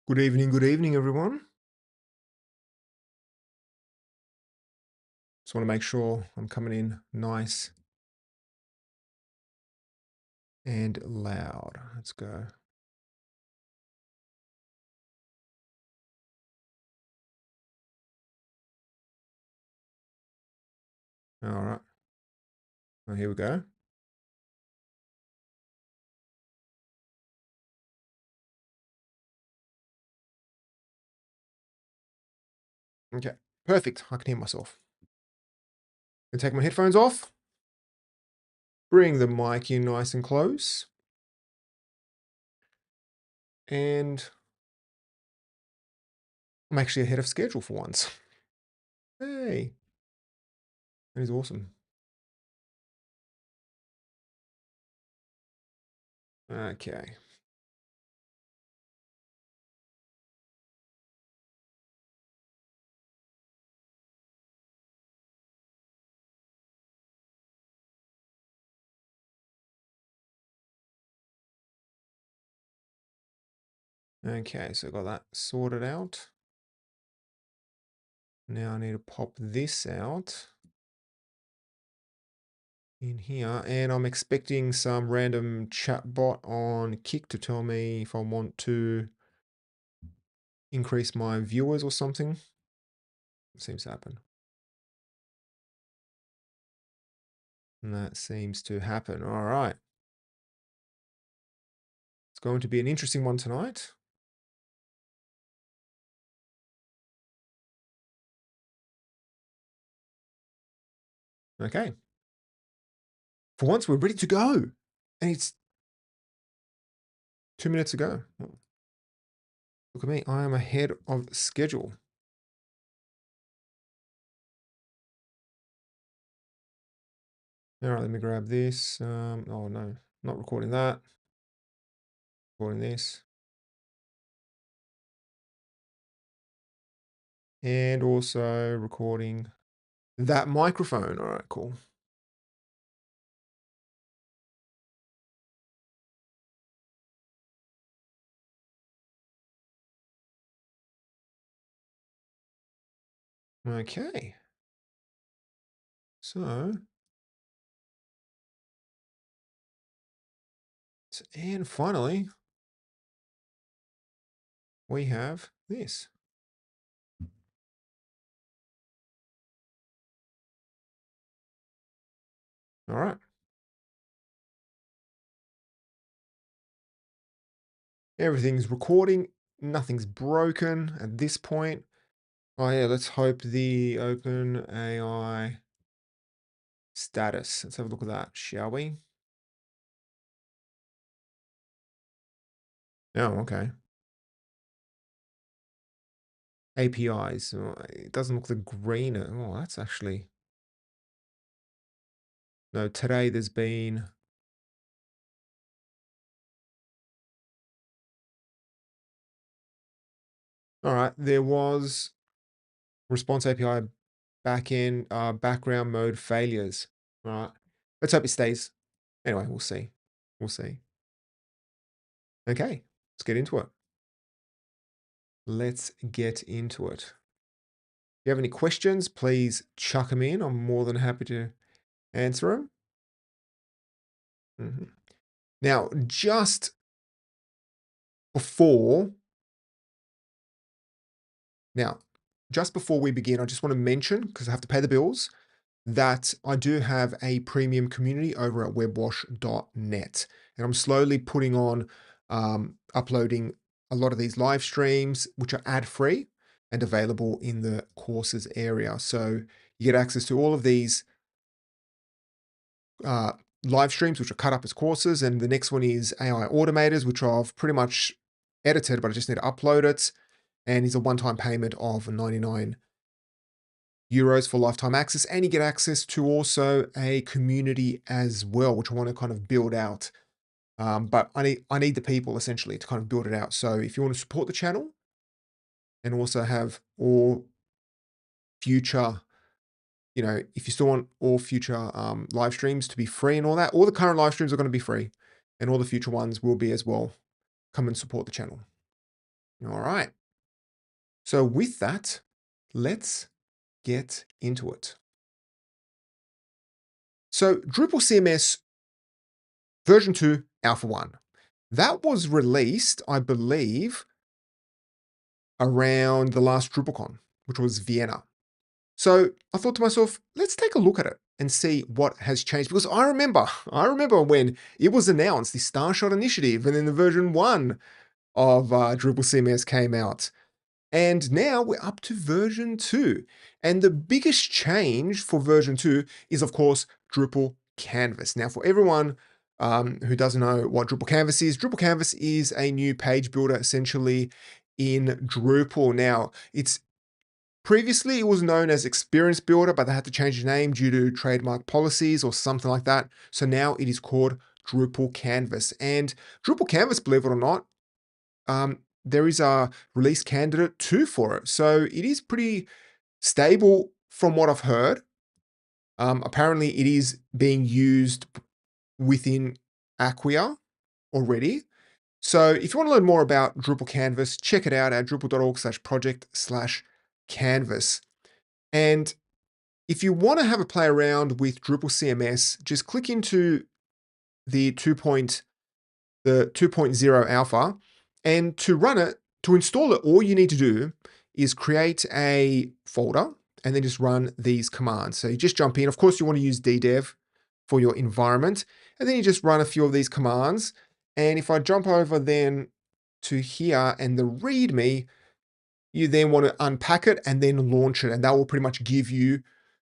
Good evening, everyone. Just want to make sure I'm coming in nice and loud. Let's go. All right. Well, here we go. Okay, perfect. I can hear myself. Gonna take my headphones off. Bring the mic in nice and close. And I'm actually ahead of schedule for once. Hey, that is awesome. Okay. Okay, so got that sorted out. Now I need to pop this out in here, and I'm expecting some random chatbot on Kick to tell me if I want to increase my viewers or something. It seems to happen. And that seems to happen. All right. It's going to be an interesting one tonight. Okay. For once, we're ready to go. And it's 2 minutes ago. Look at me. I am ahead of schedule. All right, let me grab this. Oh, no, not recording that. Recording this. And also recording that microphone. All right, cool. Okay. So, and finally, we have this. All right. Everything's recording. Nothing's broken at this point. Oh yeah, let's hope the OpenAI status. Let's have a look at that, shall we? Oh, okay. APIs. Oh, it doesn't look the green. Oh, that's actually... No, today there's been... All right, there was response API backend background mode failures. All right, let's hope it stays. Anyway, we'll see. We'll see. Okay, let's get into it. Let's get into it. If you have any questions, please chuck them in. I'm more than happy to answer them. Now, before just before we begin, I just want to mention, because I have to pay the bills, that I do have a premium community over at webwash.net. And I'm slowly putting on, uploading a lot of these live streams, which are ad-free and available in the courses area. So you get access to all of these live streams, which are cut up as courses. And the next one is AI Automators, which I've pretty much edited, but I just need to upload it. And is a one-time payment of 99 euros for lifetime access. And you get access to also a community as well, which I want to kind of build out. But I need the people essentially to kind of build it out. So if you want to support the channel and also have all future, if you still want all future live streams to be free and all that, all the current live streams are going to be free and all the future ones will be as well. Come and support the channel. All right. So with that, let's get into it. So Drupal CMS version 2, alpha 1. That was released, I believe, around the last DrupalCon, which was Vienna. So I thought to myself, let's take a look at it and see what has changed. Because I remember when it was announced, the Starshot initiative, and then the version 1 of Drupal CMS came out. And now we're up to version 2. And the biggest change for version 2 is, of course, Drupal Canvas. Now, for everyone who doesn't know what Drupal Canvas is a new page builder essentially in Drupal. Now, previously it was known as Experience Builder, but they had to change the name due to trademark policies or something like that. So now it is called Drupal Canvas. And Drupal Canvas, believe it or not, there is a release candidate 2 for it. So it is pretty stable from what I've heard. Apparently it is being used within Acquia already. So if you want to learn more about Drupal Canvas, check it out at drupal.org/project/canvas. And if you want to have a play around with Drupal CMS, just click into the 2.0 alpha, and to run it, to install it, all you need to do is create a folder and then just run these commands. So you just jump in. Of course, you want to use ddev for your environment, and then you just run a few of these commands. And if I jump over then to here and the README, you then want to unpack it and then launch it, and that will pretty much give you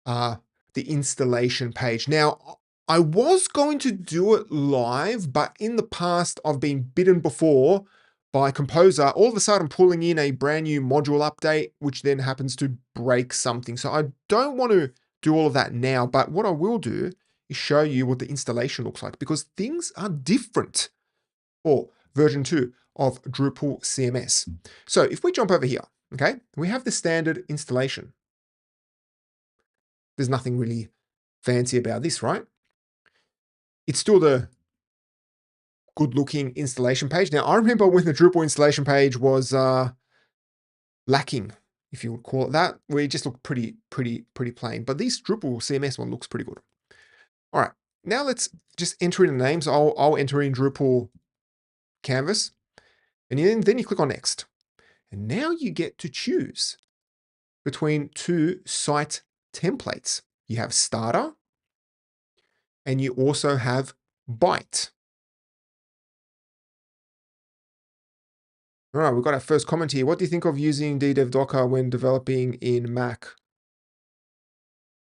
the installation page. Now, I was going to do it live, but in the past, I've been bitten before by Composer, all of a sudden pulling in a brand new module update, which then happens to break something. So I don't want to do all of that now, but what I will do is show you what the installation looks like, because things are different for version 2 of Drupal CMS. So if we jump over here, okay, we have the standard installation. There's nothing really fancy about this, right? It's still the good-looking installation page. Now, I remember when the Drupal installation page was lacking, if you would call it that, where it just looked pretty plain. But this Drupal CMS one looks pretty good. All right, now let's just enter in the names. I'll enter in Drupal Canvas, and then you click on Next. And now you get to choose between 2 site templates. You have Starter, and you also have Byte. All right, we've got our first comment here. What do you think of using ddev Docker when developing in Mac?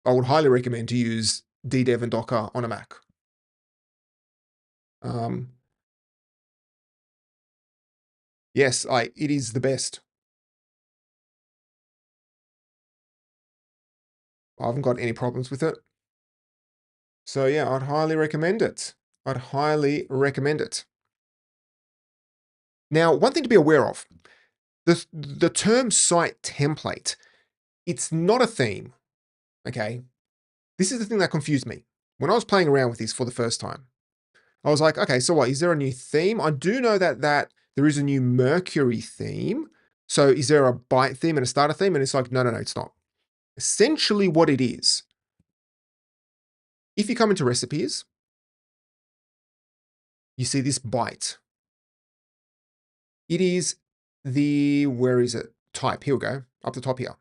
I would highly recommend to use ddev and Docker on a Mac. Yes, it is the best. I haven't got any problems with it. So yeah, I'd highly recommend it. I'd highly recommend it. Now, one thing to be aware of, the term site template, it's not a theme, okay? This is the thing that confused me. When I was playing around with this for the first time, I was like, okay, so what, is there a new theme? I do know that there is a new Mercury theme. So is there a Byte theme and a Starter theme? And it's like, no, it's not. Essentially what it is, if you come into recipes, you see this Byte. It is the, where is it? Type, here we go, up the top here.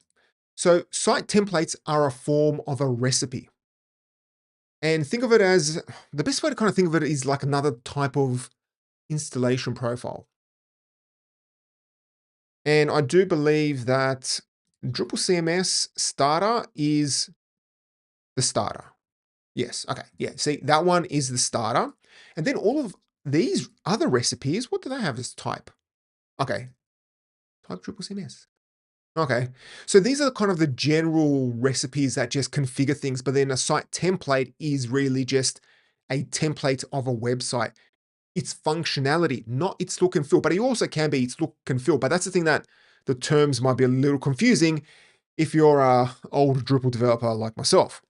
So site templates are a form of a recipe. And think of it as, the best way to kind of think of it is like another type of installation profile. And I do believe that Drupal CMS Starter is the starter. Yes, okay, yeah, see, that one is the starter. And then all of these other recipes, what do they have as type? Okay, type Drupal CMS. Okay, so these are kind of the general recipes that just configure things, but then a site template is really just a template of a website. It's functionality, not its look and feel, but it also can be its look and feel. But that's the thing that the terms might be a little confusing if you're an old Drupal developer like myself,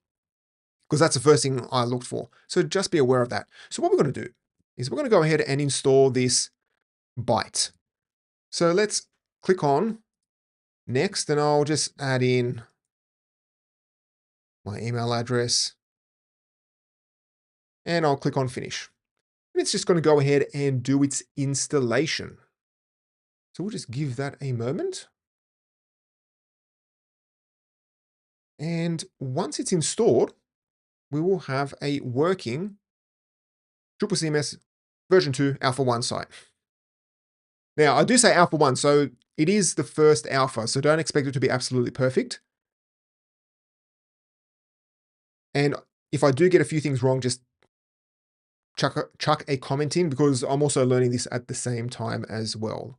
because that's the first thing I looked for. So just be aware of that. So what we're going to do is we're going to go ahead and install this Byte. So let's click on next, and I'll just add in my email address, and I'll click on finish. And it's just going to go ahead and do its installation. So we'll just give that a moment. And once it's installed, we will have a working Drupal CMS version 2 alpha 1 site. Now, I do say alpha 1, so it is the first alpha, so don't expect it to be absolutely perfect. And if I do get a few things wrong, just chuck a comment in, because I'm also learning this at the same time as well.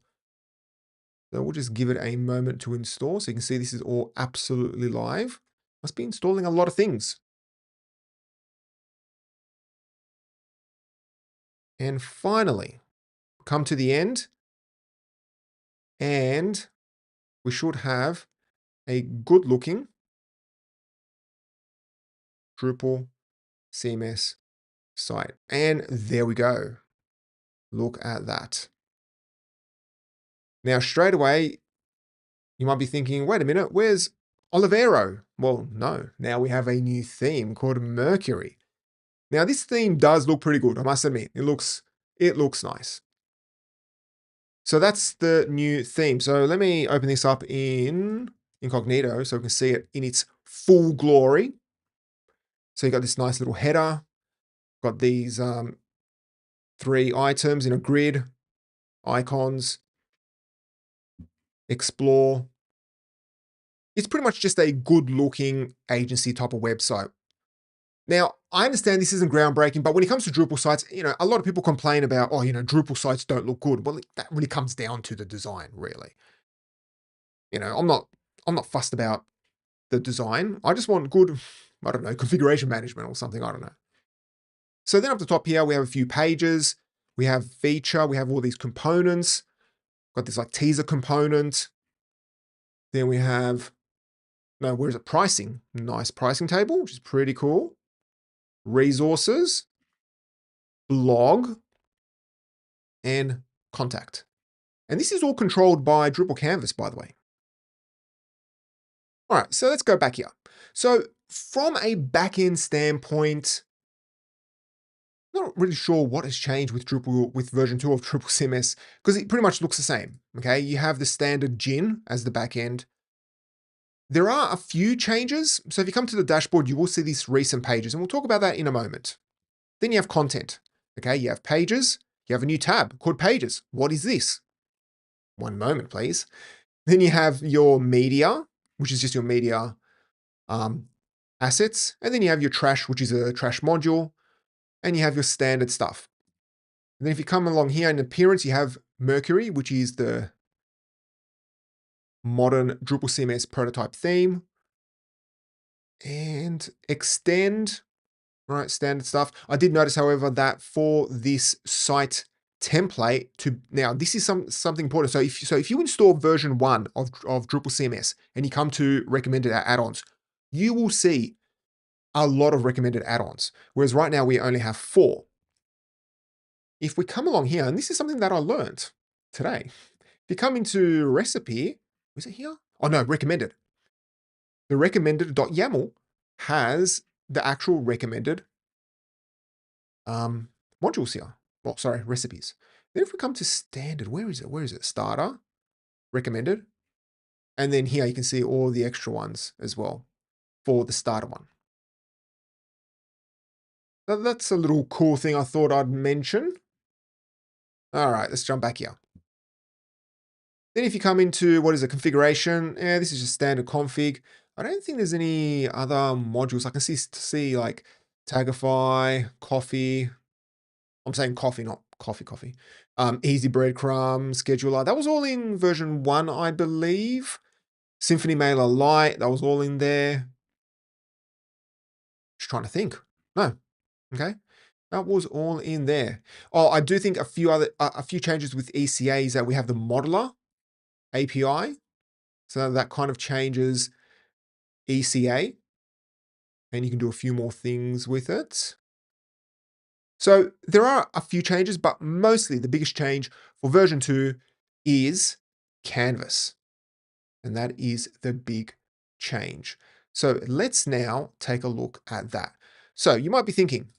So we'll just give it a moment to install. So you can see this is all absolutely live. Must be installing a lot of things. And finally, come to the end, and we should have a good looking Drupal CMS site. And there we go. Look at that. Now, straight away, you might be thinking, wait a minute, where's Olivero? Well, no, now we have a new theme called Mercury. Now, this theme does look pretty good, I must admit. It looks nice. So that's the new theme. So let me open this up in incognito so we can see it in its full glory. So you got this nice little header, got these 3 items in a grid, icons, explore. It's pretty much just a good looking agency type of website. Now, I understand this isn't groundbreaking, but when it comes to Drupal sites, a lot of people complain about, Drupal sites don't look good. Well, that really comes down to the design, really. I'm not fussed about the design. I just want good, I don't know, configuration management or something. I don't know. So then up the top here, we have a few pages. We have feature. We have all these components. Got this like teaser component. Then we have, no, where is it? Pricing. Nice pricing table, which is pretty cool. Resources, blog, and contact. And this is all controlled by Drupal Canvas, by the way. All right, so let's go back here. So from a backend standpoint, not really sure what has changed with Drupal, with version 2 of Drupal CMS, because it pretty much looks the same. Okay, you have the standard gin as the backend. There are a few changes. So if you come to the dashboard, you will see these recent pages, and we'll talk about that in a moment. Then you have content. Okay, you have pages. You have a new tab called pages. What is this? One moment, please. Then you have your media, which is just your media assets. And then you have your trash, which is a trash module. And you have your standard stuff. And then if you come along here in appearance, you have Mercury, which is the modern Drupal CMS prototype theme. And extend, right, standard stuff. I did notice, however, that for this site template now this is something important. So if you install version 1 of Drupal CMS and you come to recommended add-ons, you will see a lot of recommended add-ons, whereas right now we only have 4. If we come along here, and this is something that I learned today, if you come into recipe, is it here? Oh no, recommended. The recommended.yaml has the actual recommended modules here. Well, sorry, recipes. Then if we come to standard, where is it? Where is it? Starter, recommended. And then here you can see all the extra ones as well for the starter one. That's a little cool thing I thought I'd mention. All right, let's jump back here. Then if you come into, what is it, configuration, this is just standard config. I don't think there's any other modules. I can see like Tagify, coffee. I'm saying coffee, not coffee. Easy breadcrumb, scheduler. That was all in version 1, I believe. Symphony Mailer Lite, that was all in there. Just trying to think. No. Okay. That was all in there. Oh, I do think a few changes with ECA is that we have the modeler API. So that kind of changes ECA. And you can do a few more things with it. So there are a few changes, but mostly the biggest change for version 2 is Canvas. And that is the big change. So let's now take a look at that. So you might be thinking,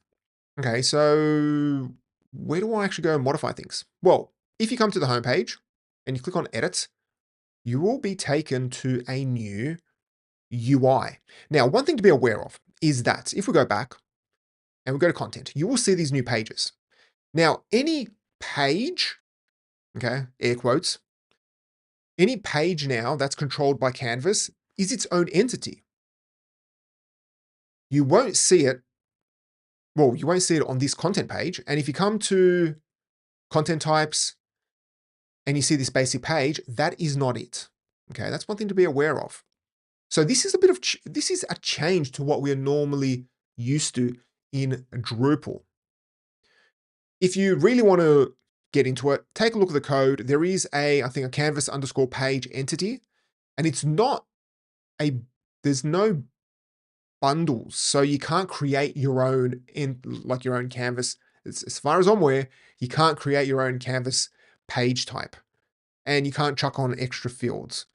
okay, so where do I actually go and modify things? Well, if you come to the homepage and you click on Edit, you will be taken to a new UI. Now, one thing to be aware of is that if we go back and we go to content, you will see these new pages. Now, any page, okay, air quotes, any page now that's controlled by Canvas is its own entity. You won't see it, well, you won't see it on this content page. And if you come to content types and you see this basic page, that is not it. Okay, that's one thing to be aware of. So this is this is a change to what we are normally used to in Drupal. If you really want to get into it, take a look at the code. There is I think a canvas underscore page entity, and it's not there's no bundles. So you can't create your own your own canvas. As far as I'm aware, you can't create your own canvas page type, and you can't chuck on extra fields.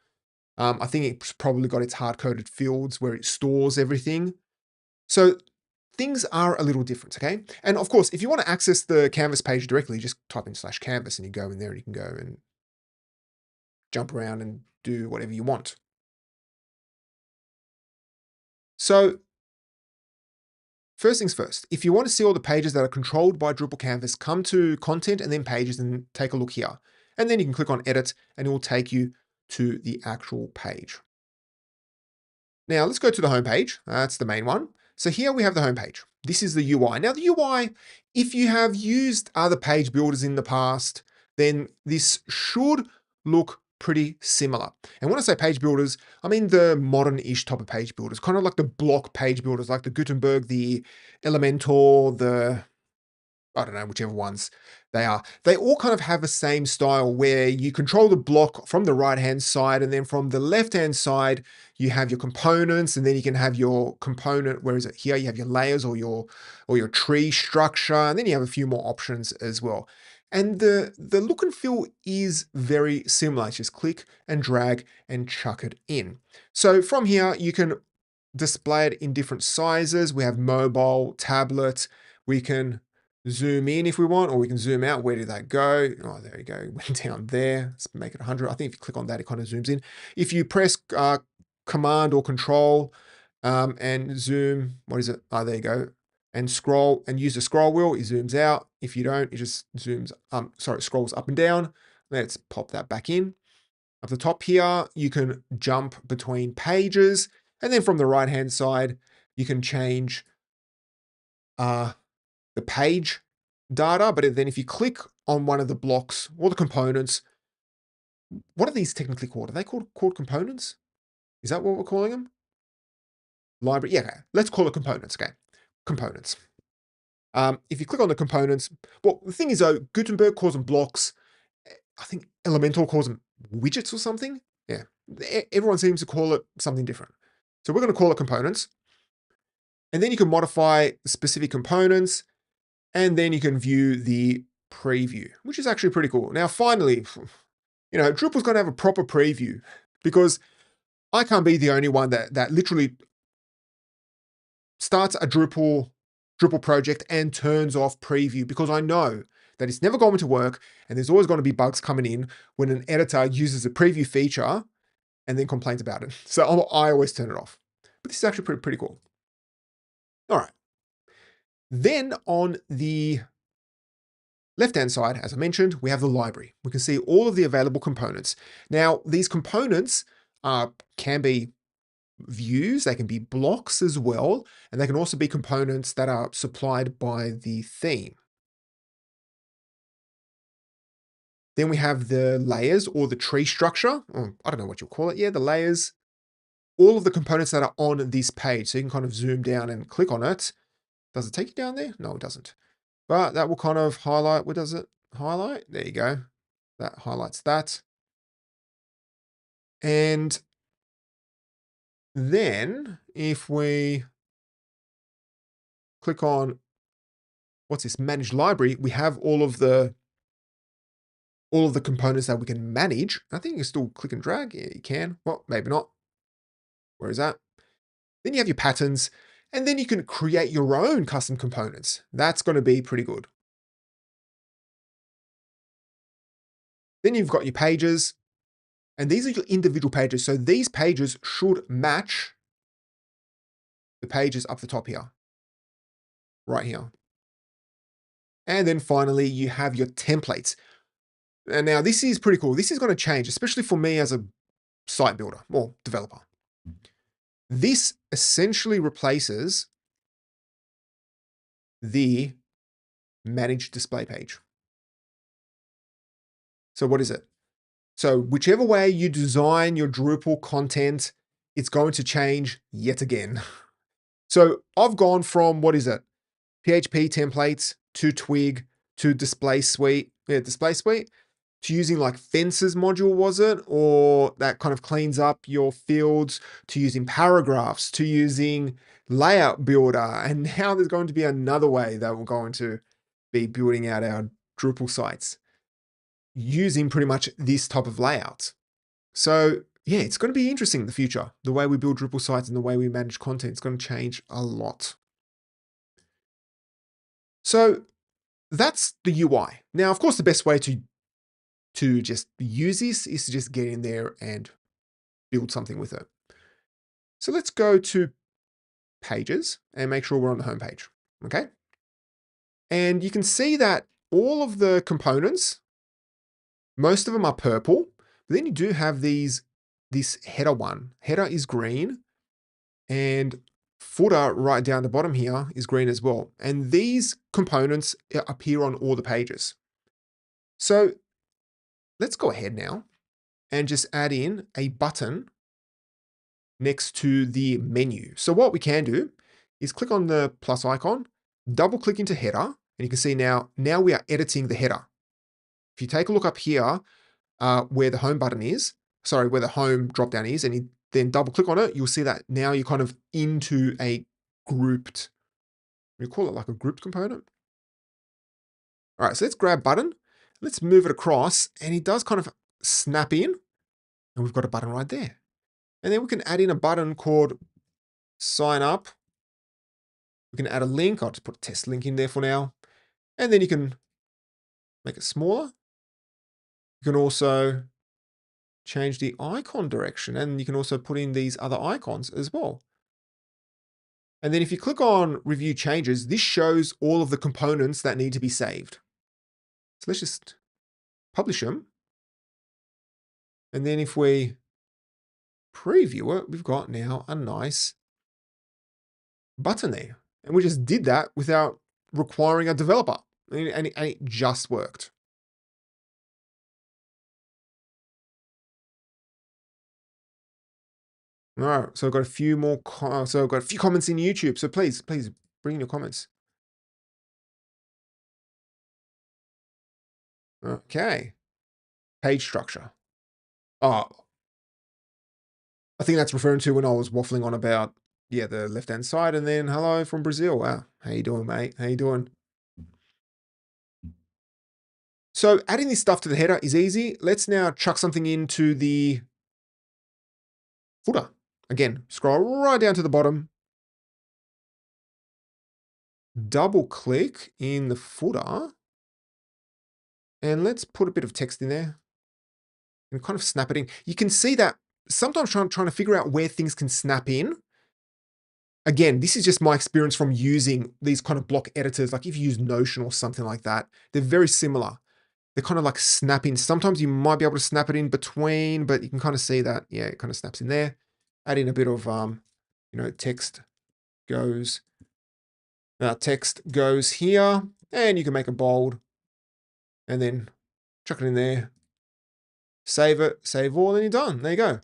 I think it's probably got its hard-coded fields where it stores everything. So things are a little different, okay? And of course, if you want to access the Canvas page directly, just type in /canvas and you go in there and you can go and jump around and do whatever you want. So first things first, if you want to see all the pages that are controlled by Drupal Canvas, come to content and then pages and take a look here. And then you can click on edit and it will take you to the actual page. Now let's go to the home page. That's the main one. So here we have the home page. This is the UI. Now the UI, if you have used other page builders in the past, then this should look pretty similar. And when I say page builders, I mean the modern-ish type of page builders, kind of like the block page builders, like the Gutenberg, the Elementor, the I don't know, whichever ones they are. They all kind of have the same style where you control the block from the right-hand side, and then from the left-hand side, you have your components, and then you can have your component, where is it? Here you have your layers or your tree structure, and then you have a few more options as well. And the look and feel is very similar. It's just click and drag and chuck it in. So from here, you can display it in different sizes. We have mobile, tablet, we can zoom in if we want, or we can zoom out. Where did that go? Oh, there you go. Went down there. Let's make it 100. I think if you click on that, it kind of zooms in. If you press Command or Control and zoom, what is it? Oh, there you go. And scroll and use the scroll wheel, it zooms out. If you don't, it just zooms, scrolls up and down. Let's pop that back in. At the top here, you can jump between pages. And then from the right-hand side, you can change the page data, but then if you click on one of the blocks or the components, what are these technically called? Are they called components? Is that what we're calling them? Library, yeah, okay. Let's call it components, okay. Components. If you click on the components, well, the thing is though, Gutenberg calls them blocks. I think Elementor calls them widgets or something. Yeah, everyone seems to call it something different. So we're going to call it components. And then you can modify specific components. And then you can view the preview, which is actually pretty cool. Now, finally, you know, Drupal's going to have a proper preview because I can't be the only one that literally starts a Drupal project and turns off preview, because I know that it's never going to work and there's always going to be bugs coming in when an editor uses a preview feature and then complains about it. So I always turn it off. But this is actually pretty cool. All right. Then on the left-hand side, as I mentioned, we have the library. We can see all of the available components. Now, these components can be views, they can be blocks as well, and they can also be components that are supplied by the theme. Then we have the layers or the tree structure. I don't know what you'll call it. Yeah, the layers. All of the components that are on this page. So you can kind of zoom down and click on it. Does it take you down there? No, it doesn't. But that will kind of highlight. What does it highlight? There you go. That highlights that. And then if we click on, what's this, manage library, we have all of the all of the components that we can manage. I think you can still click and drag. Yeah, you can. Well, maybe not. Where is that? Then you have your patterns, and then you can create your own custom components. That's going to be pretty good. Then you've got your pages, and these are your individual pages. So these pages should match the pages up the top here, right here. And then finally, you have your templates. And now this is pretty cool. This is going to change, especially for me as a site builder or developer. This essentially replaces the manage display page. So what is it? So whichever way you design your Drupal content, it's going to change yet again. So I've gone from, what is it? PHP templates to Twig to display suite, to using like fences module, was it? Or that kind of cleans up your fields, to using paragraphs, to using layout builder. And now there's going to be another way that we're going to be building out our Drupal sites using pretty much this type of layout. So yeah, it's going to be interesting in the future. The way we build Drupal sites and the way we manage content is going to change a lot. So that's the UI. Now, of course, the best way to just use this is to just get in there and build something with it. So let's go to pages and make sure we're on the home page. Okay. And you can see that all of the components, most of them are purple, but then you do have this header one. Header is green, and footer right down the bottom here is green as well. And these components appear on all the pages. So let's go ahead now and just add in a button next to the menu. So what we can do is click on the plus icon, double click into header, and you can see now we are editing the header. If you take a look up here where the home button is, where the home dropdown is, and you then double click on it, you'll see that now you're kind of into a grouped, we call it like a grouped component. All right, so let's grab button, let's move it across, and it does kind of snap in, and we've got a button right there. And then we can add in a button called sign up. We can add a link. I'll just put a test link in there for now. And then you can make it smaller. You can also change the icon direction, and you can also put in these other icons as well. And then if you click on review changes, this shows all of the components that need to be saved. So let's just publish them. And then if we preview it, we've got now a nice button there. And we just did that without requiring a developer. And it just worked. All right, so I've got a few more, so I've got a few comments in YouTube. So please bring in your comments. Okay. Page structure. Oh, I think that's referring to when I was waffling on about, yeah, the left-hand side, and then hello from Brazil. Wow. How you doing, mate? How you doing? So adding this stuff to the header is easy. Let's now chuck something into the footer. Again, scroll right down to the bottom. Double click in the footer. And let's put a bit of text in there. And kind of snap it in. You can see that sometimes trying to figure out where things can snap in. Again, this is just my experience from using these kind of block editors. Like if you use Notion or something like that, they're very similar. They're kind of like snapping. Sometimes you might be able to snap it in between, but you can kind of see that, yeah, it kind of snaps in there. Add in a bit of, text goes here, and you can make it bold, and then chuck it in there. Save it, save all, and you're done. There you go.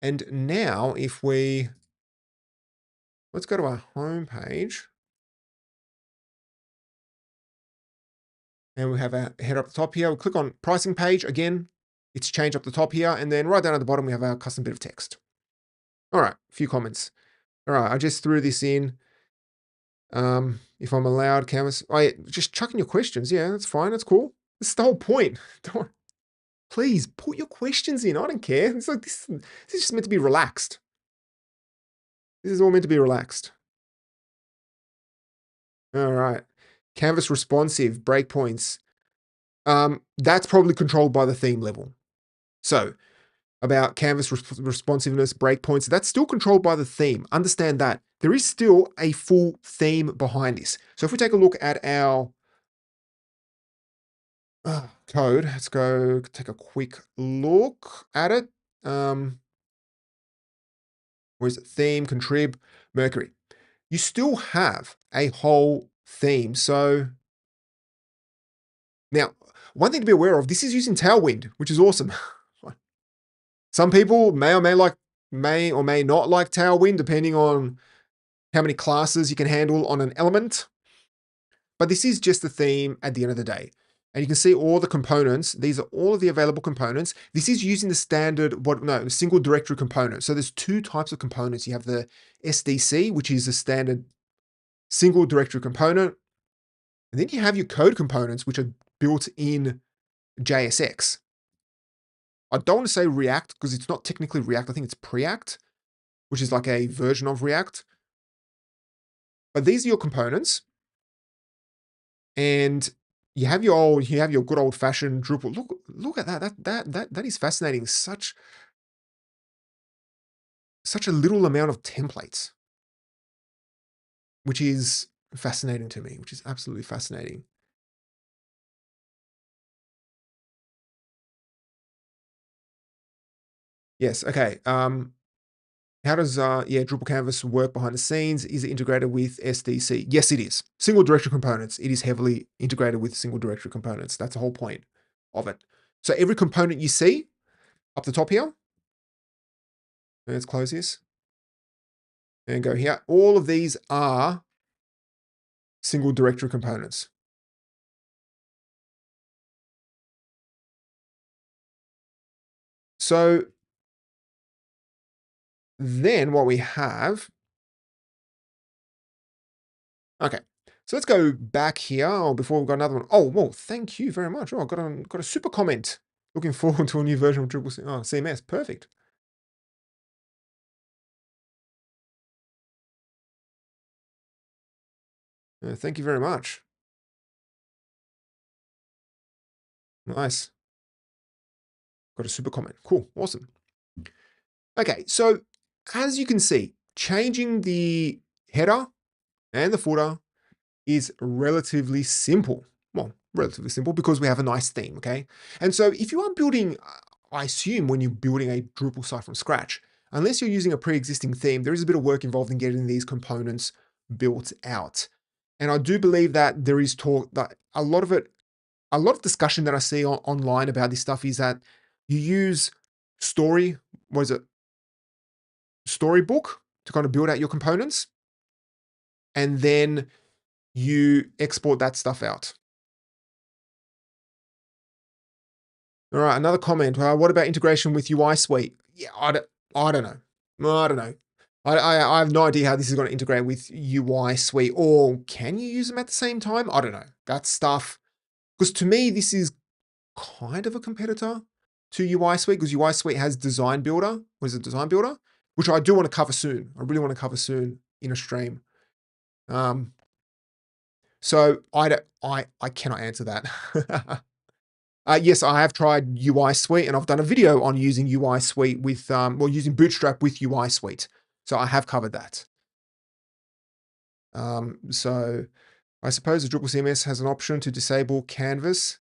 And now if let's go to our home page. And we have our header up the top here. We'll click on pricing page. Again, it's changed up the top here. And then right down at the bottom, we have our custom bit of text. All right, a few comments. All right, I just threw this in. If I'm allowed, Canvas. Oh, yeah, just chucking your questions. Yeah, that's fine. That's cool. This is the whole point. Please put your questions in. I don't care. It's like this is just meant to be relaxed. This is all meant to be relaxed. All right. Canvas responsive, breakpoints. That's probably controlled by the theme level. So about canvas responsiveness, breakpoints, that's still controlled by the theme. Understand that. There is still a full theme behind this. So if we take a look at our code, let's go take a quick look at it. Where is it? Theme, contrib, Mercury. You still have a whole theme. So now, one thing to be aware of, this is using Tailwind, which is awesome. Some people may or may not like Tailwind, depending on how many classes you can handle on an element. But this is just the theme at the end of the day. And you can see all the components. These are all of the available components. This is using the standard, single directory component. So there's two types of components. You have the SDC, which is a standard single directory component. And then you have your code components, which are built in JSX. I don't want to say React because it's not technically React. I think it's Preact, which is like a version of React. But these are your components. And you have your good old fashioned Drupal. Look at that. That is fascinating. Such a little amount of templates, which is fascinating to me, which is absolutely fascinating. Yes. Okay. How does Drupal Canvas work behind the scenes? Is it integrated with SDC? Yes, it is. Single directory components. It is heavily integrated with single directory components. That's the whole point of it. So every component you see up the top here, let's close this and go here. All of these are single directory components. So then what we have, okay, so let's go back here. Oh, before we've got another one. Oh, well, thank you very much. Oh, I've got a super comment. Looking forward to a new version of Drupal CMS. Perfect. Thank you very much. Nice. Got a super comment. Cool. Awesome. Okay, so as you can see, changing the header and the footer is relatively simple. Well, relatively simple because we have a nice theme, okay? And so if you are building, I assume when you're building a Drupal site from scratch, unless you're using a pre-existing theme, there is a bit of work involved in getting these components built out. And I do believe that there is talk that a lot of discussion that I see online about this stuff is that you use Storybook to kind of build out your components, and then you export that stuff out. All right, another comment. What about integration with UI Suite? Yeah, I don't know. I don't know. I have no idea how this is going to integrate with UI Suite, or can you use them at the same time? I don't know. That's stuff. Because to me, this is kind of a competitor to UI Suite, because UI Suite has Design Builder. What is it, Design Builder? Which I do want to cover soon. I really want to cover soon in a stream. So I cannot answer that. Yes, I have tried UI Suite, and I've done a video on using UI Suite with, using Bootstrap with UI Suite. So I have covered that. So I suppose the Drupal CMS has an option to disable Canvas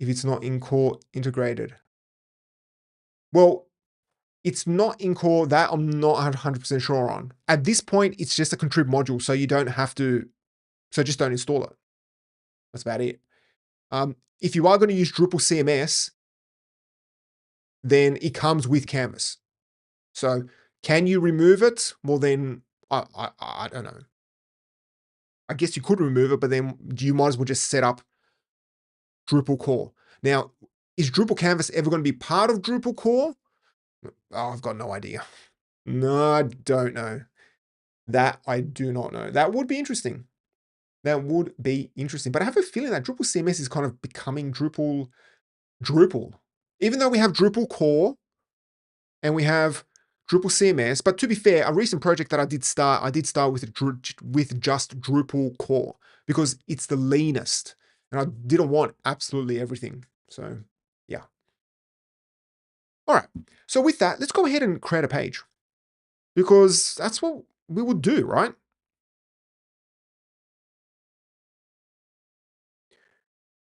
if it's not in core integrated. Well, it's not in core. That I'm not 100% sure on. At this point, it's just a contrib module, so you don't have to, so just don't install it. That's about it. If you are going to use Drupal CMS, then it comes with Canvas. So can you remove it? Well, then I don't know. I guess you could remove it, but then you might as well just set up Drupal core. Now, is Drupal Canvas ever going to be part of Drupal core? Oh, I've got no idea. No, I don't know. That I do not know. That would be interesting. That would be interesting. But I have a feeling that Drupal CMS is kind of becoming Drupal Drupal. Even though we have Drupal core and we have Drupal CMS, but to be fair, a recent project that I did start with just Drupal core because it's the leanest and I didn't want absolutely everything. So yeah. All right. So with that, let's go ahead and create a page because that's what we would do, right?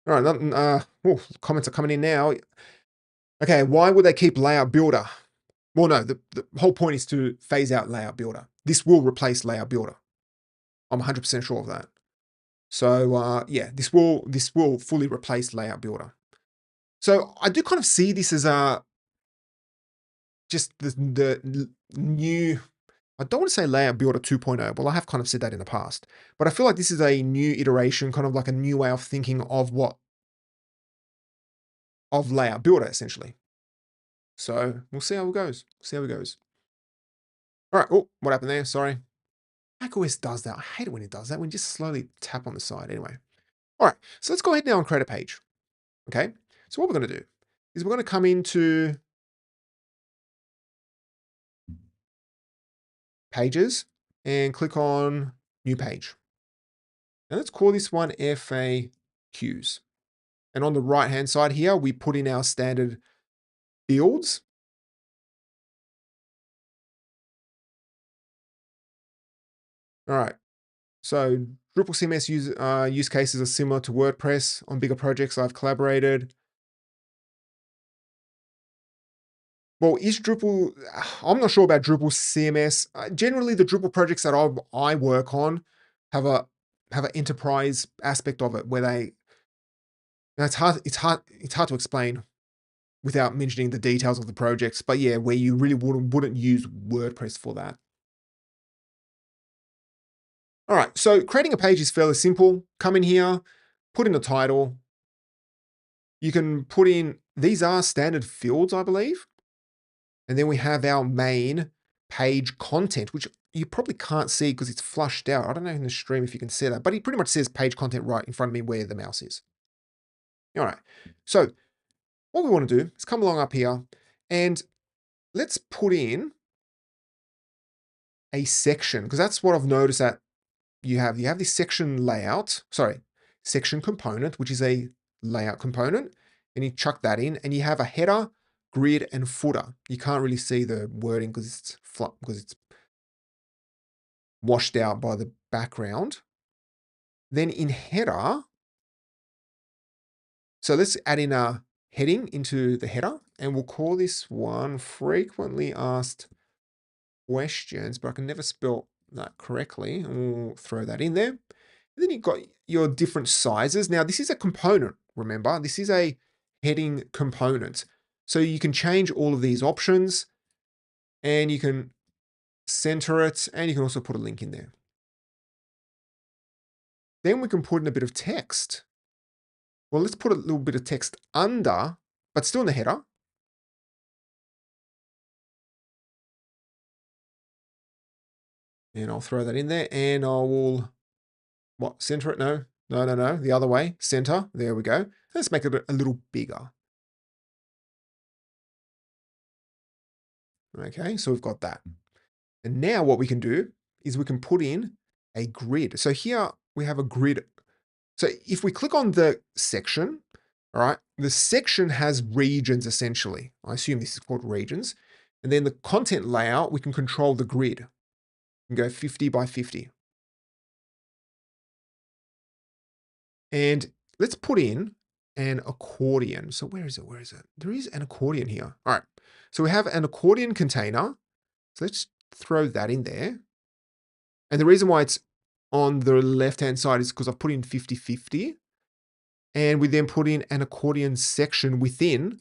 All right. Comments are coming in now. Okay. Why would they keep layout builder? Well, no, the whole point is to phase out layout builder. This will replace layout builder. I'm 100% sure of that. So yeah, this will fully replace layout builder. So I do kind of see this as just the new, I don't want to say layout builder 2.0. Well, I have kind of said that in the past, but I feel like this is a new iteration, kind of like a new way of thinking of layout builder essentially. So we'll see how it goes. See how it goes. All right. Oh, what happened there? Sorry. macOS does that. I hate it when it does that. When you just slowly tap on the side. Anyway. All right. So let's go ahead now and create a page. Okay. So what we're going to do is we're going to come into pages and click on new page. And let's call this one FAQs. And on the right hand side here, we put in our standard fields. All right. So Drupal CMS use cases are similar to WordPress. On bigger projects I've collaborated. Well, is Drupal, I'm not sure about Drupal CMS. Generally, the Drupal projects that I work on have an enterprise aspect of it where it's hard to explain without mentioning the details of the projects. But yeah, where you really wouldn't use WordPress for that. All right, so creating a page is fairly simple. Come in here, put in a title. You can put in, these are standard fields, I believe. And then we have our main page content, which you probably can't see because it's flushed out. I don't know in the stream if you can see that, but it pretty much says page content right in front of me where the mouse is. All right, so what we want to do is come along up here and let's put in a section because that's what I've noticed that you have this section section component, which is a layout component, and you chuck that in and you have a header, grid, and footer. You can't really see the wording because it's washed out by the background. Then in header, so let's add in a heading into the header and we'll call this one frequently asked questions, but I can never spell that correctly. And we'll throw that in there. And then you've got your different sizes. Now, this is a component, remember? This is a heading component. So you can change all of these options and you can center it and you can also put a link in there. Then we can put in a bit of text. Well, let's put a little bit of text under, but still in the header. And I'll throw that in there and I will, center it? No, the other way, center. There we go. Let's make it a little bigger. Okay, so we've got that. And now what we can do is we can put in a grid. So here we have a grid. So if we click on the section, all right, the section has regions essentially. I assume this is called regions. And then the content layout, we can control the grid. We can go 50 by 50. And let's put in an accordion. So where is it? Where is it? There is an accordion here. All right. So we have an accordion container. So let's throw that in there. And the reason why it's on the left-hand side is because I've put in 50-50. And we then put in an accordion section within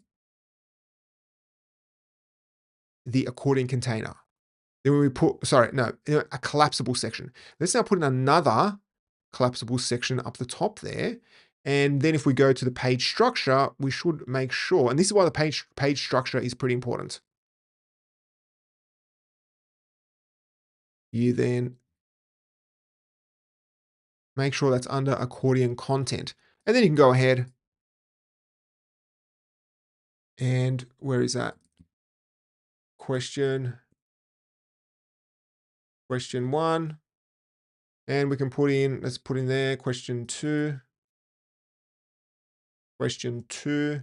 the accordion container. Then we put, a collapsible section. Let's now put in another collapsible section up the top there. And then if we go to the page structure, we should make sure, and this is why the page structure is pretty important. You then make sure that's under accordion content. And then you can go ahead And where is that? Question 1. And we can let's put in there question 2. Question 2.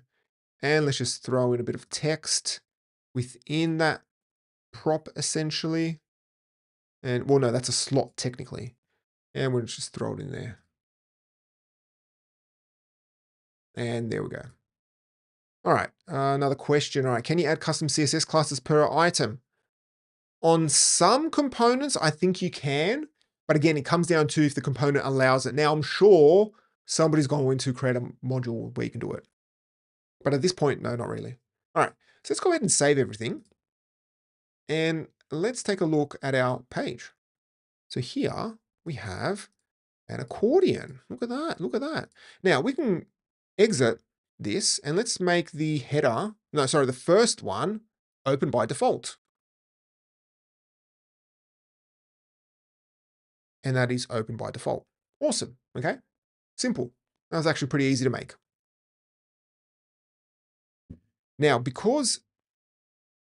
And let's just throw in a bit of text within that prop essentially. And well, no, that's a slot technically. And we'll just throw it in there. And there we go. All right, another question. All right, can you add custom CSS classes per item? On some components, I think you can, but again, it comes down to if the component allows it. Now, I'm sure somebody's going to create a module where you can do it. But at this point, no, not really. All right, so let's go ahead and save everything. And let's take a look at our page. So here we have an accordion. Look at that, look at that. Now, we can exit this and let's make the header, no, sorry, the first one open by default. And that is open by default. Awesome, okay? Simple. That was actually pretty easy to make. Now, because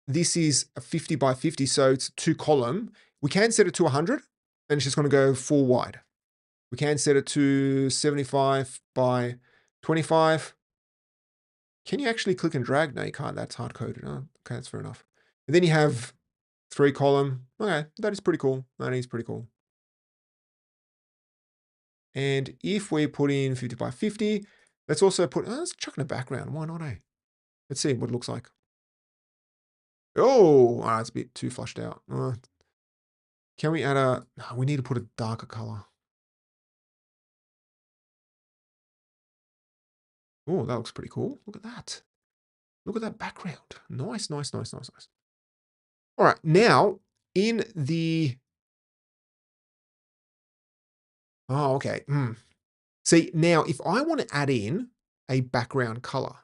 this is a 50 by 50, so it's 2-column, we can set it to 100, and it's just gonna go full wide. We can set it to 75 by 25. Can you actually click and drag? No, you can't. That's hard-coded. Oh, okay, that's fair enough. And then you have 3-column. Okay, that is pretty cool. That is pretty cool. And if we put in 50 by 50, let's also put, let's chuck in a background. Why not, eh? Let's see what it looks like. Oh, it's a bit too flushed out. Can we add no, we need to put a darker color. Oh, that looks pretty cool. Look at that. Look at that background. Nice, nice, nice, nice, nice. All right, now in the, oh, okay. See, now if I want to add in a background color,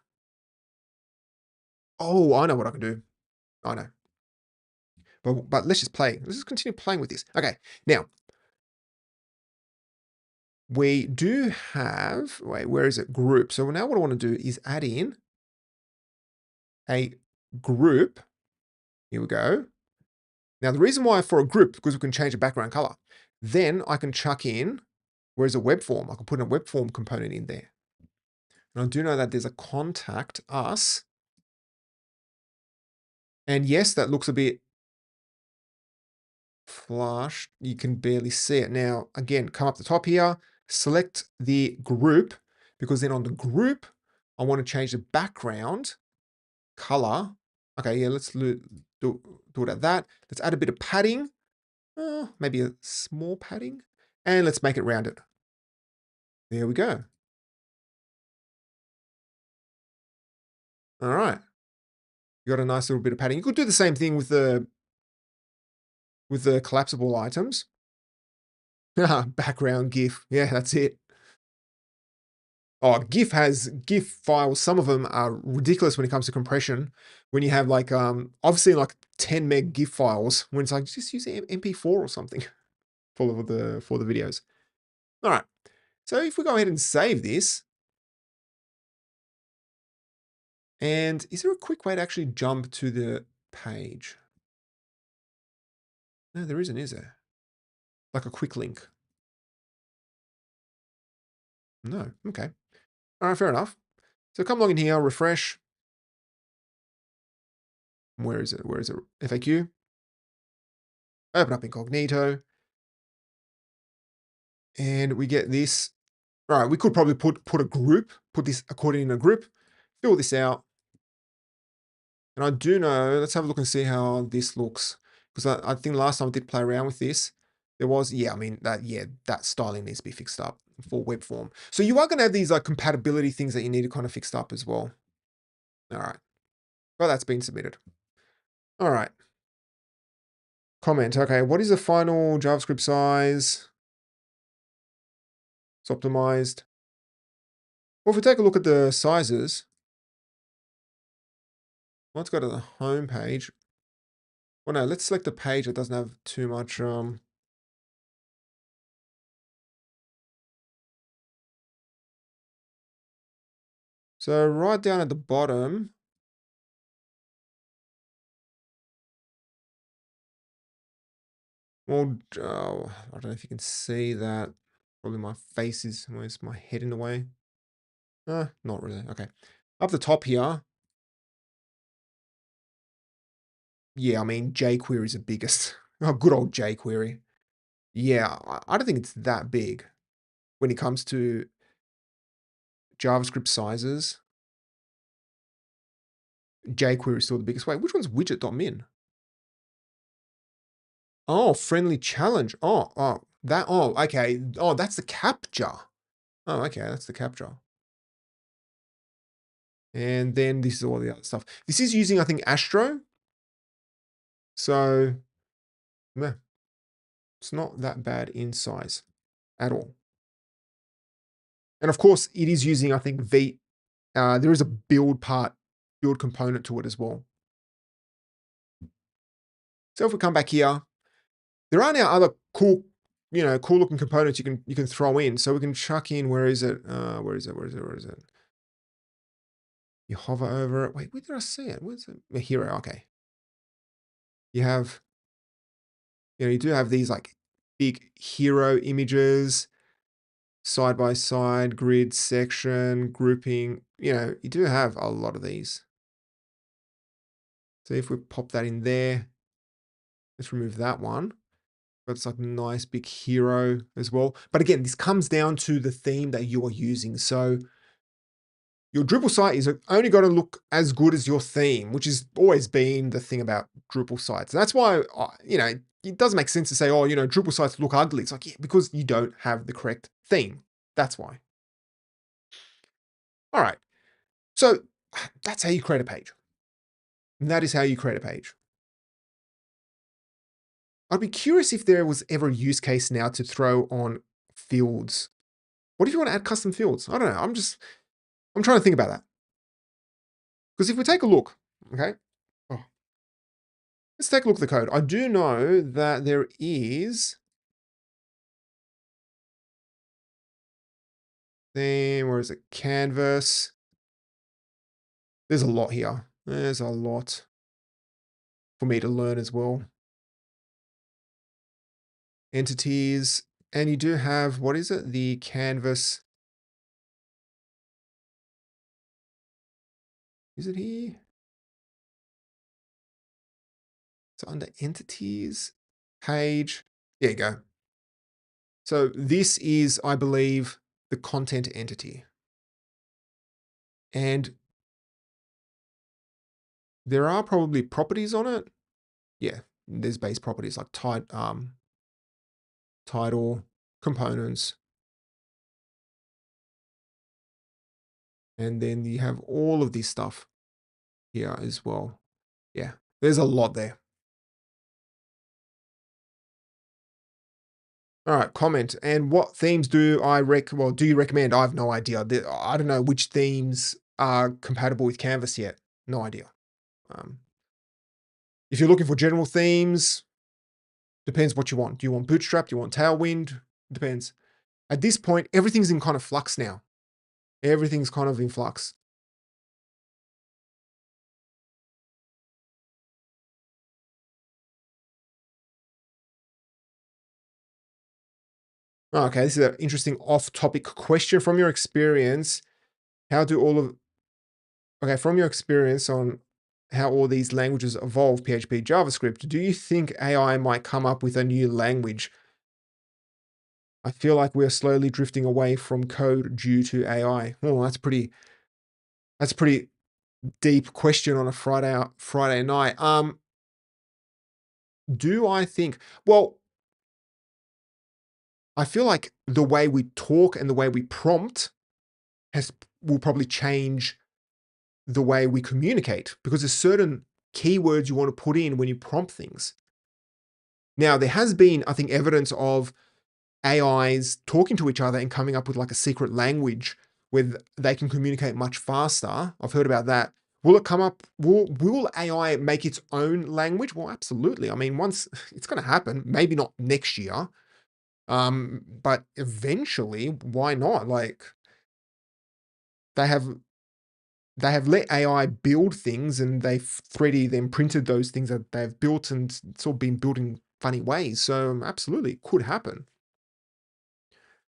oh, I know what I can do. I know. But let's just play. Let's just continue playing with this. Okay, now we do have, wait, where is it? Group. So now what I want to do is add in a group. Here we go. Now the reason why for a group, because we can change the background color. Then I can chuck in, where's a web form? I can put a web form component in there. And I do know that there's a contact us. And yes, that looks a bit flushed. You can barely see it. Now, again, come up the top here, select the group, because then on the group, I want to change the background color. Okay, yeah, let's do it at that. Let's add a bit of padding, maybe a small padding, and let's make it rounded. There we go. All right. You got a nice little bit of padding. You could do the same thing with the collapsible items. Background GIF. Yeah, that's it. Oh, GIF files. Some of them are ridiculous when it comes to compression. When you have like, I've seen like 10 meg GIF files when it's like, just use MP4 or something for the videos. All right. So if we go ahead and save this, and is there a quick way to actually jump to the page? No, there isn't, is there? Like a quick link. No, okay. All right, fair enough. So come log in here, refresh. Where is it? Where is it? FAQ. Open up incognito. And we get this. All right, we could probably put a group, put this accordion in a group, fill this out. And I do know, let's have a look and see how this looks. Because I think last time I did play around with this, there was, yeah, I mean, that styling needs to be fixed up for web form. So you are going to have these like compatibility things that you need to kind of fix up as well. All right. Well, that's been submitted. All right. Comment. Okay, what is the final JavaScript size? It's optimized. Well, if we take a look at the sizes, let's go to the home page. Well, no, let's select a page that doesn't have too much. So right down at the bottom, Well, I don't know if you can see that. Probably my face is, where's my head in the way? Not really. Okay. Up the top here, yeah, I mean, jQuery is the biggest. Oh, good old jQuery. Yeah, I don't think it's that big when it comes to JavaScript sizes. jQuery is still the biggest. Wait, which one's widget.min? Oh, friendly challenge. Okay. Oh, that's the captcha. Oh, okay, that's the captcha. And then this is all the other stuff. This is using, I think, Astro. So, meh, it's not that bad in size at all. And of course, it is using, I think, V. There is a build component to it as well. So if we come back here, there are now other cool looking components you can throw in. So we can chuck in, where is it? Where is it? You hover over it. Wait, where did I see it? Where's it? Here, okay. You have, you do have these like big hero images, side by side, grid, section, grouping. You do have a lot of these. So if we pop that in there, let's remove that one. But it's like a nice big hero as well. But again, this comes down to the theme that you are using. So your Drupal site is only going to look as good as your theme, which has always been the thing about Drupal sites. And that's why, it does make sense to say, Drupal sites look ugly. It's like, yeah, because you don't have the correct theme. That's why. All right. So that's how you create a page. And that is how you create a page. I'd be curious if there was ever a use case now to throw on fields. What if you want to add custom fields? I don't know. I'm trying to think about that. Because if we take a look, okay, let's take a look at the code. I do know that there is, then where is it? Canvas. There's a lot here. There's a lot for me to learn as well. Entities, and you do have, what is it? The Canvas. Is it here? So under entities, page, there you go. So this is, I believe, the content entity. And there are probably properties on it. Yeah, there's base properties like title, components. And then you have all of this stuff here as well. Yeah, there's a lot there. All right, comment. And what themes do you recommend? I have no idea. I don't know which themes are compatible with Canvas yet. No idea. If you're looking for general themes, depends what you want. Do you want Bootstrap? Do you want Tailwind? Depends. At this point, everything's in kind of flux now. Everything's kind of in flux. Okay, this is an interesting off-topic question. From your experience, from your experience on how all these languages evolve, PHP, JavaScript, do you think AI might come up with a new language? I feel like we're slowly drifting away from code due to AI. Oh, that's a pretty deep question on a Friday night. Do I think, well, I feel like the way we talk and the way we prompt will probably change the way we communicate, because there's certain keywords you want to put in when you prompt things. Now, there has been, I think, evidence of AIs talking to each other and coming up with like a secret language where they can communicate much faster. I've heard about that. Will it come up? Will AI make its own language? Well, absolutely. I mean, once it's going to happen, maybe not next year, but eventually, why not? Like, they have let AI build things, and they've 3D then printed those things that they've built, and it's all been building funny ways. So absolutely, it could happen.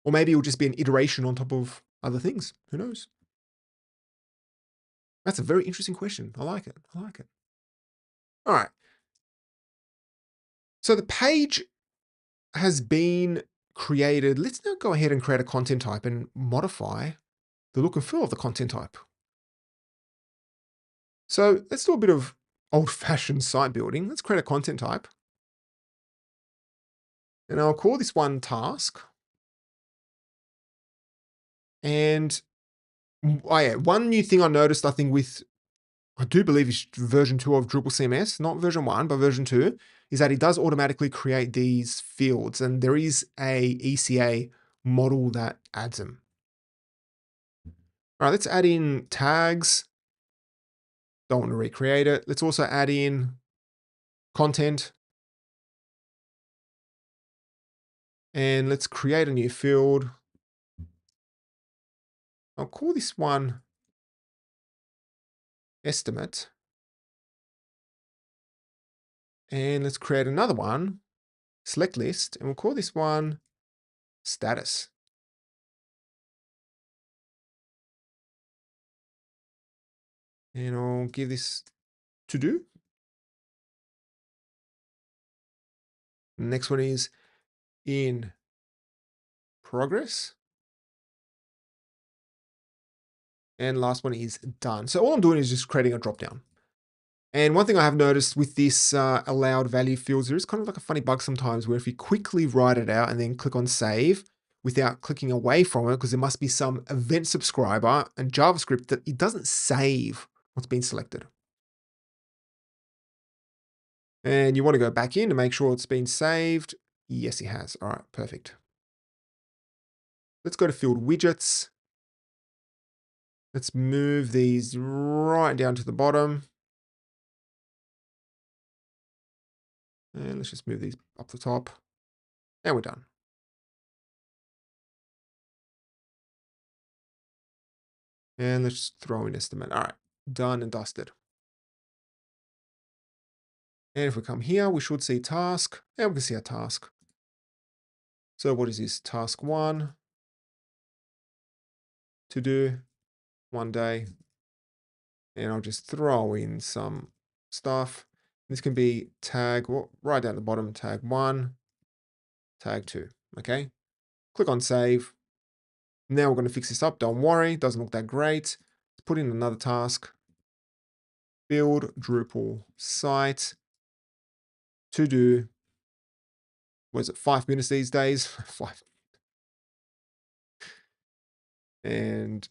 Or maybe it'll just be an iteration on top of other things. Who knows? That's a very interesting question. I like it. I like it. All right. So the page has been created. Let's now go ahead and create a content type and modify the look and feel of the content type. So let's do a bit of old-fashioned site building. Let's create a content type. And I'll call this one task. And oh yeah, one new thing I noticed, I think I do believe it's version 2 of Drupal CMS, not version 1, but version 2, is that it does automatically create these fields. And there is a ECA model that adds them. All right, let's add in tags. Don't want to recreate it. Let's also add in content. And let's create a new field. I'll call this one estimate. And let's create another one, select list, and we'll call this one status. And I'll give this to do. Next one is in progress. And last one is done. So all I'm doing is just creating a dropdown. And one thing I have noticed with this allowed value fields, there is kind of like a funny bug sometimes where if you quickly write it out and then click on save without clicking away from it, because there must be some event subscriber and JavaScript that it doesn't save what's been selected. And you want to go back in to make sure it's been saved. Yes, it has. All right, perfect. Let's go to field widgets. Let's move these right down to the bottom. And let's just move these up the top. And we're done. And let's just throw in estimate. All right, done and dusted. And if we come here, we should see task, and we can see our task. So what is this? Task 1, to do, 1 day. And I'll just throw in some stuff. This can be tag, well, right down the bottom, tag 1, tag 2, okay? Click on save. Now we're going to fix this up. Don't worry, it doesn't look that great. Let's put in another task. Build Drupal site. To do. Was it 5 minutes these days? 5. And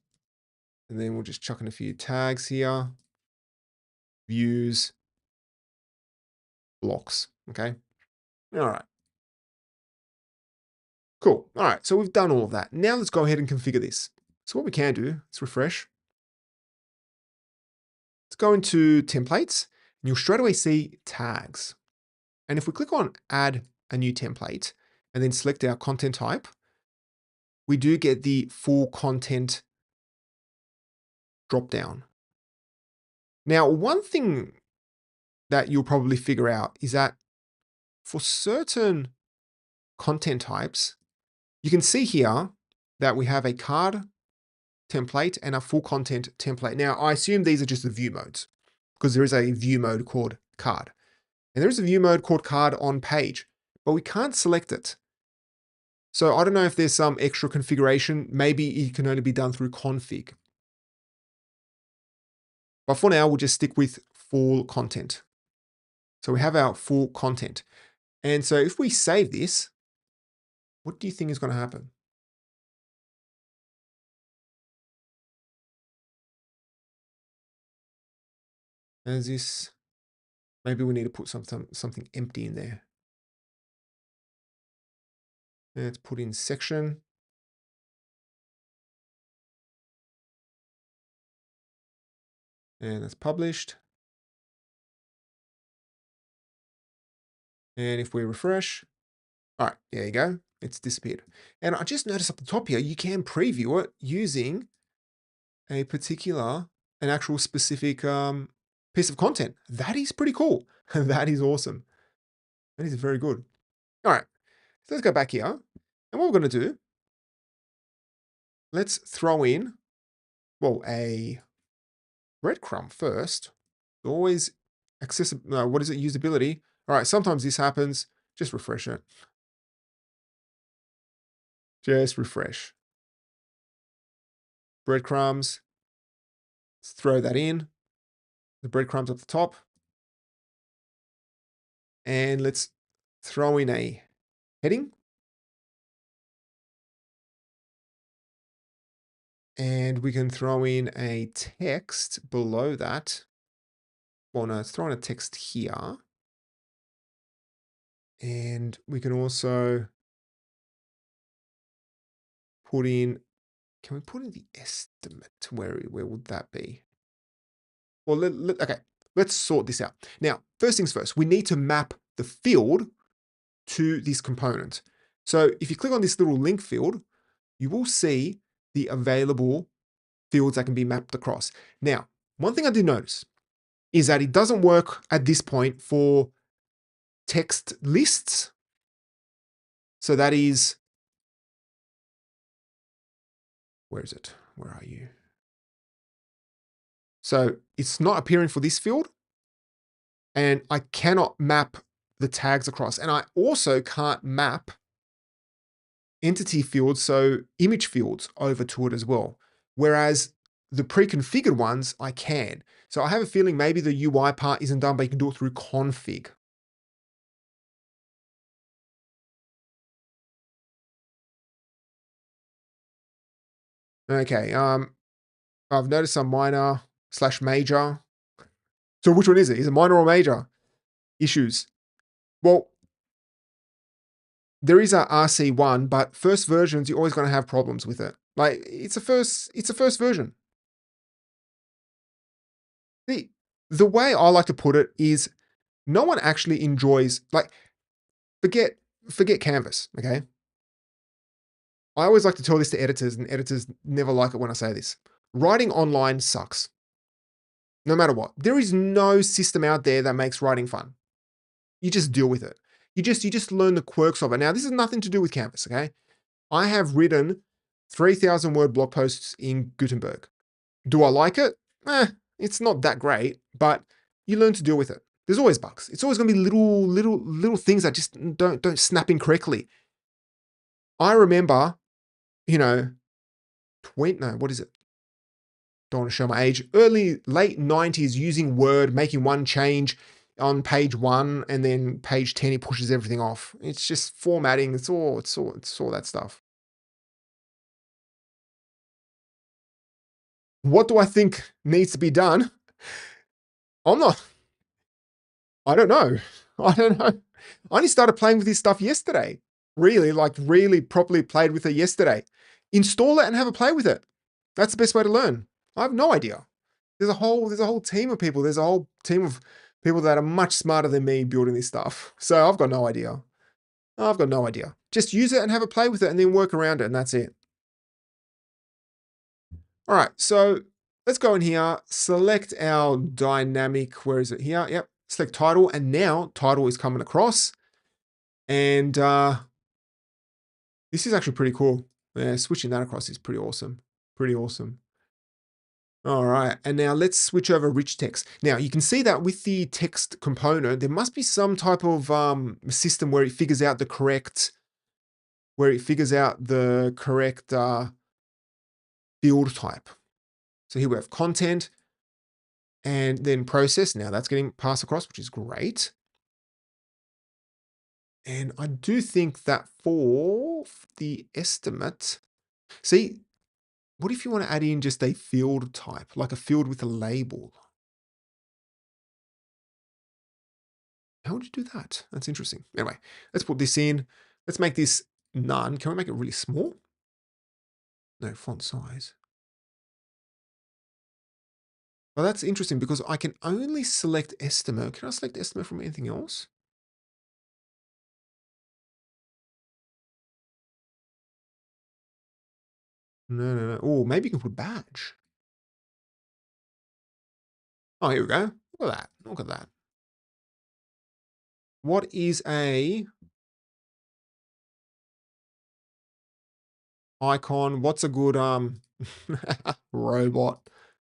then we'll just chuck in a few tags here. Views. Blocks. Okay. All right. Cool. All right. So we've done all of that. Now let's go ahead and configure this. So what we can do, let's refresh. Let's go into templates and you'll straight away see tags. And if we click on add a new template and then select our content type, we do get the full content drop down. Now, one thing that you'll probably figure out is that for certain content types, you can see here that we have a card template and a full content template. Now, I assume these are just the view modes because there is a view mode called card. And there is a view mode called card on page, but we can't select it. So I don't know if there's some extra configuration. Maybe it can only be done through config. But for now, we'll just stick with full content. So we have our full content. And so if we save this, what do you think is going to happen? Is this, maybe we need to put something empty in there. Let's put in section. And that's published. And if we refresh, all right, there you go. It's disappeared. And I just noticed up the top here, you can preview it using a particular, an actual specific piece of content. That is pretty cool. That is awesome. That is very good. All right, so let's go back here. And what we're going to do, let's throw in, well, a breadcrumb first. Always accessible. What is it? Usability. All right, sometimes this happens. Just refresh it. Just refresh. Breadcrumbs. Let's throw that in. The breadcrumbs at the top. And let's throw in a heading. And we can throw in a text below that. Well, no, let's throw in a text here. And we can also put in, can we put in the estimate? Where would that be? Well, okay, let's sort this out. Now, first things first, we need to map the field to this component. So if you click on this little link field, you will see the available fields that can be mapped across. Now, one thing I did notice is that it doesn't work at this point for text lists. So that is, where is it? Where are you? So it's not appearing for this field, and I cannot map the tags across. And I also can't map entity fields, so image fields, over to it as well. Whereas the pre-configured ones, I can. So I have a feeling maybe the UI part isn't done, but you can do it through config. Okay, I've noticed some minor / major. So which one is it? Is it minor or major issues? Well, there is a RC1, but first versions, you're always going to have problems with it. Like it's a first version. The way I like to put it is no one actually enjoys, like, forget Canvas, okay? I always like to tell this to editors, and editors never like it when I say this. Writing online sucks. No matter what. There is no system out there that makes writing fun. You just deal with it. You just learn the quirks of it. Now, this has nothing to do with Canvas, okay? I have written 3,000 word blog posts in Gutenberg. Do I like it? It's not that great, but you learn to deal with it. There's always bugs. It's always going to be little things that just don't snap in correctly. I remember, you know, what is it? Don't want to show my age. Late 90s, using Word, making one change on page 1, and then page 10, he pushes everything off. It's just formatting. It's all that stuff. What do I think needs to be done? I don't know. I don't know. I only started playing with this stuff yesterday. Really properly played with it yesterday. Install it and have a play with it. That's the best way to learn. I have no idea. There's a whole team of people. There's a whole team of people that are much smarter than me building this stuff. So I've got no idea. I've got no idea. Just use it and have a play with it and then work around it, and that's it. All right, so let's go in here, select our dynamic, where is it here? Yep, select title, and now title is coming across. And this is actually pretty cool. Yeah, switching that across is pretty awesome. Pretty awesome. All right, and now let's switch over rich text. Now you can see that with the text component, there must be some type of system where it figures out the correct, field type. So here we have content, and then process. Now that's getting passed across, which is great. And I do think that for the estimate, see, what if you want to add in just a field type, like a field with a label? How would you do that? That's interesting. Anyway, let's put this in. Let's make this none. Can we make it really small? No, font size. Well, that's interesting because I can only select estimate. Can I select estimate from anything else? No. Oh, maybe you can put badge. Oh, here we go. Look at that. Look at that. what is a icon? What's a good robot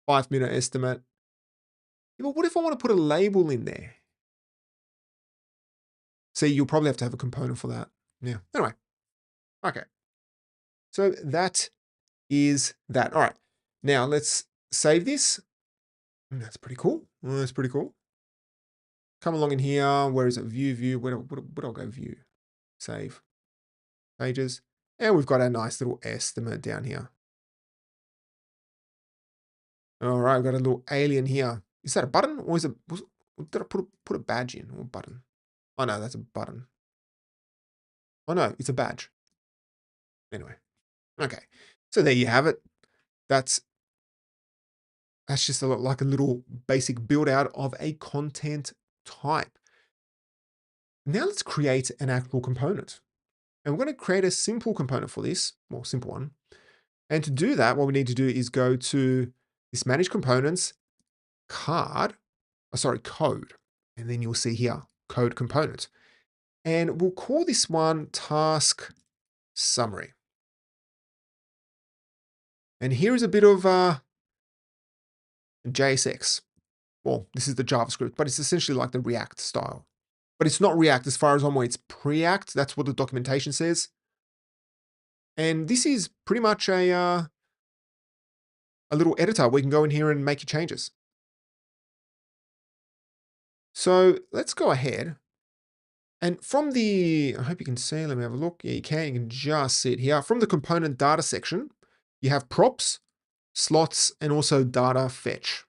5-minute estimate? Yeah, but what if I want to put a label in there? See, you'll probably have to have a component for that. Yeah. Anyway. Okay. So that is that. All right. Now let's save this. That's pretty cool. That's pretty cool. Come along in here. Where is it? View. Where do I go? View. Save. Pages. And we've got our nice little estimate down here. All right. We've got a little alien here. Is that a button or is it? Did I put a badge in or a button? Oh no, that's a button. Oh no, it's a badge. Anyway. Okay. So there you have it. That's just like a little basic build out of a content type. Now let's create an actual component. And we're going to create a simple component for this, well, simple one. And to do that, what we need to do is go to this manage components, code. And then you'll see here, code component. And we'll call this one task summary. And here is a bit of JSX. Well, this is the JavaScript, but it's essentially like the React style. But it's not React as far as I'm aware, it's Preact. That's what the documentation says. And this is pretty much a little editor where you can go in here and make your changes. So let's go ahead. And from the, I hope you can see, let me have a look. Yeah, you can just see it here. From the component data section, you have props, slots, and also data fetch.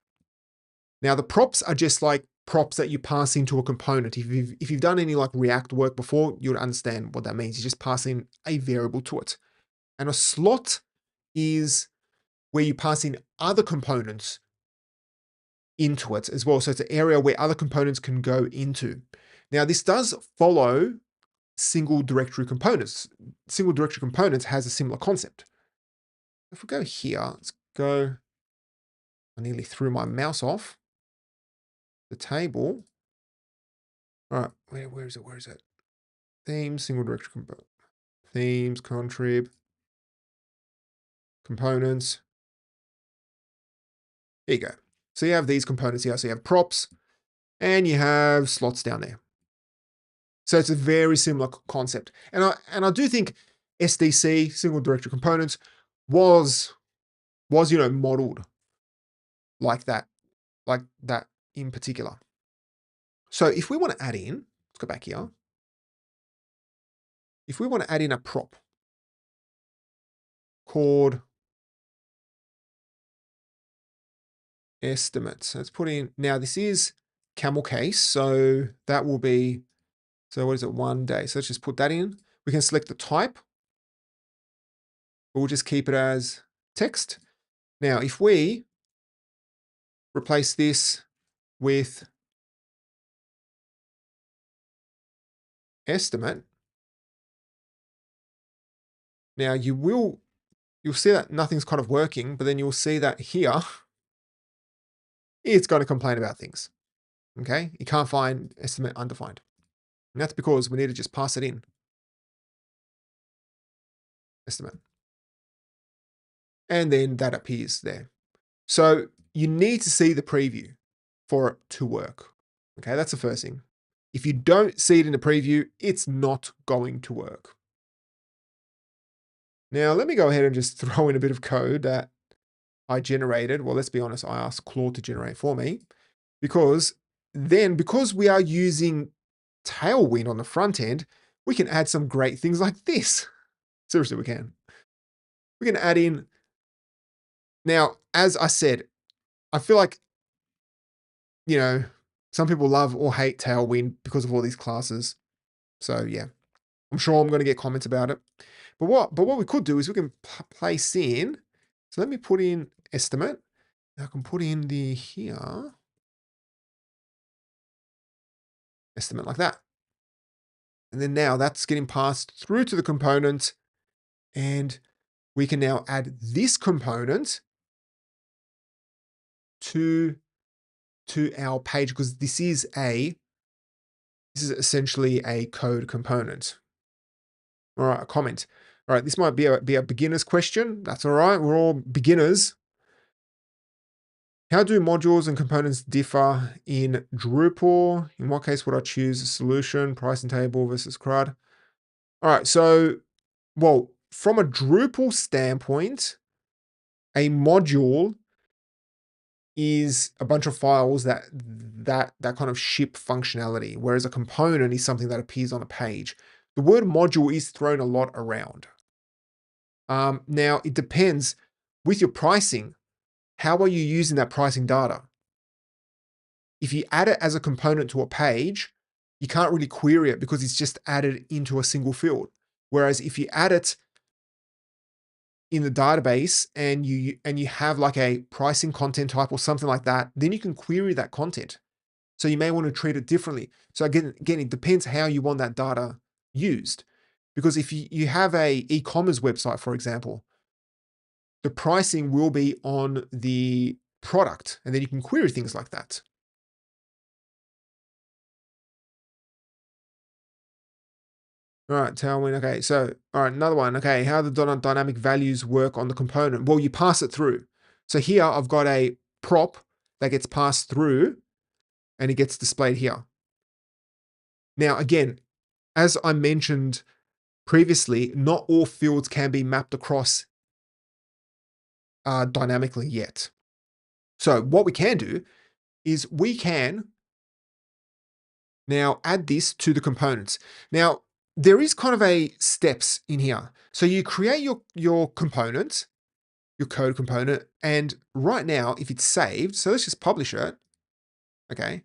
Now the props are just like props that you pass into a component. If you've done any like React work before, you would understand what that means. You just pass in a variable to it. And a slot is where you pass in other components into it as well. So it's an area where other components can go into. Now, this does follow single directory components. Single directory components has a similar concept. If we go here, let's go, I nearly threw my mouse off the table. All right, where is it? Themes, single directory component. Themes, contrib, components. There you go. So you have these components here. So you have props and you have slots down there. So it's a very similar concept. And I do think SDC, single directory components, was modeled like that in particular. So if we want to add in, let's go back here. If we want to add in a prop called estimates, let's put in, now this is camel case, so that will be, so what is it, 1 day. So let's just put that in. We can select the type, but we'll just keep it as text. Now, if we replace this with estimate, now you'll see that nothing's kind of working, but then you'll see that here, it's going to complain about things. Okay, you can't find estimate undefined. And that's because we need to just pass it in. Estimate. And then that appears there. So you need to see the preview for it to work. Okay, that's the first thing. If you don't see it in the preview, it's not going to work. Now, let me go ahead and just throw in a bit of code that I generated. Well, let's be honest, I asked Claude to generate for me because we are using Tailwind on the front end, we can add some great things like this. Seriously, we can. We can add in. Now, as I said, I feel like, some people love or hate Tailwind because of all these classes. So yeah, I'm sure I'm going to get comments about it. But what we could do is we can place in. So let me put in estimate. I can put in the here estimate like that. And then now that's getting passed through to the component. And we can now add this component to our page because this is a This is essentially a code component. All right, a comment. All right, this might be a beginner's question. That's all right. We're all beginners. How do modules and components differ in Drupal? In what case would I choose a solution, pricing table versus CRUD? All right, so, well, from a Drupal standpoint, a module is a bunch of files that kind of ship functionality, whereas a component is something that appears on a page. The word module is thrown a lot around. Now, it depends with your pricing. How are you using that pricing data? If you add it as a component to a page, you can't really query it because it's just added into a single field. Whereas if you add it in the database and you have like a pricing content type or something like that, then you can query that content. So you may want to treat it differently. So again, it depends how you want that data used. Because if you have a e-commerce website, for example, the pricing will be on the product, and then you can query things like that. All right, Tailwind. Okay, so all right, another one. Okay, how the dynamic values work on the component? Well, you pass it through. So here I've got a prop that gets passed through, and it gets displayed here. Now, again, as I mentioned previously, not all fields can be mapped across dynamically yet. So what we can do is we can now add this to the components. Now, there is kind of a steps in here. So you create your component, your code component, and right now, if it's saved, so let's just publish it. Okay,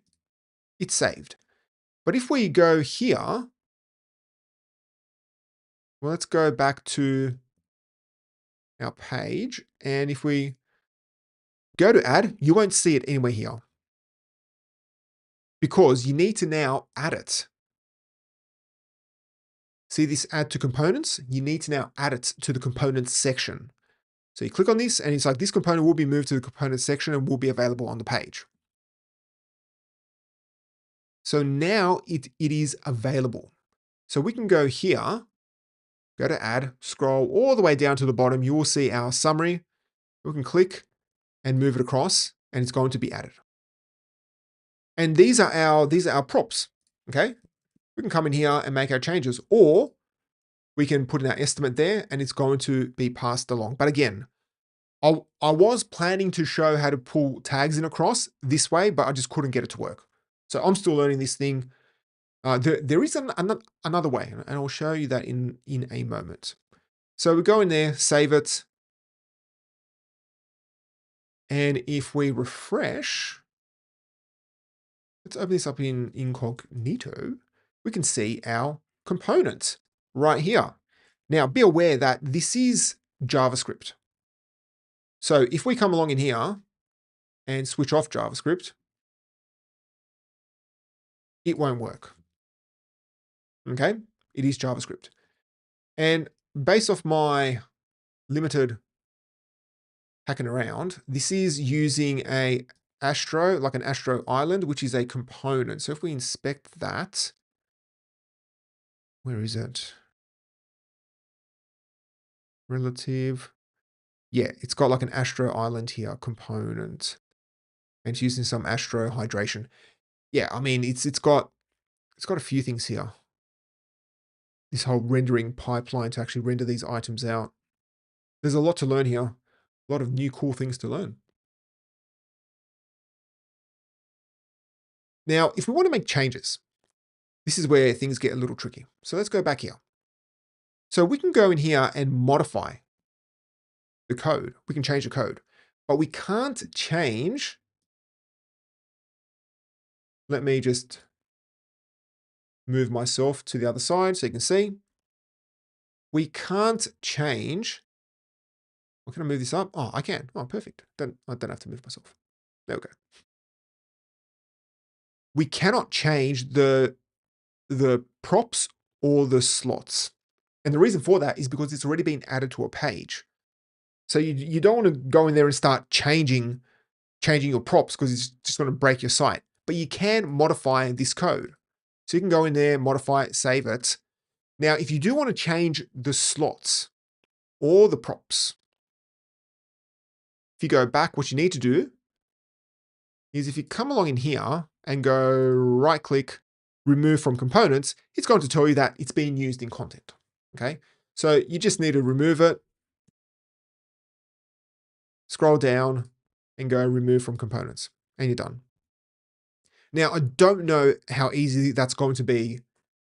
it's saved. But if we go here, well, let's go back to our page. And if we go to add, you won't see it anywhere here because you need to now add it. See this add to components? You need to now add it to the components section. So you click on this and it's like this component will be moved to the components section and will be available on the page. So now it is available. So we can go here, go to add, scroll all the way down to the bottom. You will see our summary. We can click and move it across and it's going to be added. And these are our props, okay? We can come in here and make our changes, or we can put in our estimate there and it's going to be passed along. But again, I was planning to show how to pull tags in across this way, but I just couldn't get it to work. So I'm still learning this thing. There is another way, and I'll show you that in a moment. So we go in there, save it. And if we refresh, let's open this up in incognito, we can see our component right here. Now, be aware that this is JavaScript. So if we come along in here and switch off JavaScript, it won't work. Okay, it is JavaScript. And based off my limited hacking around, this is using a Astro, like an Astro Island, which is a component. So if we inspect that, where is it? Relative. Yeah, it's got like an Astro Island here component. And it's using some Astro hydration. Yeah, I mean, it's got a few things here. This whole rendering pipeline to actually render these items out. There's a lot to learn here. A lot of new cool things to learn. Now, if we want to make changes, this is where things get a little tricky. So let's go back here. So we can go in here and modify the code. We can change the code, but we can't change. Let me just move myself to the other side so you can see. We can't change. Well, can I move this up? Oh, I can. Oh, perfect. I don't have to move myself. There we go. We cannot change the props or the slots. And the reason for that is because it's already been added to a page. So you don't want to go in there and start changing your props because it's just going to break your site. But you can modify this code. So you can go in there, modify it, save it. Now, if you do want to change the slots or the props, if you go back, what you need to do is if you come along in here and go right click, remove from components, it's going to tell you that it's being used in content. Okay. So you just need to remove it, scroll down and go remove from components and you're done. Now, I don't know how easy that's going to be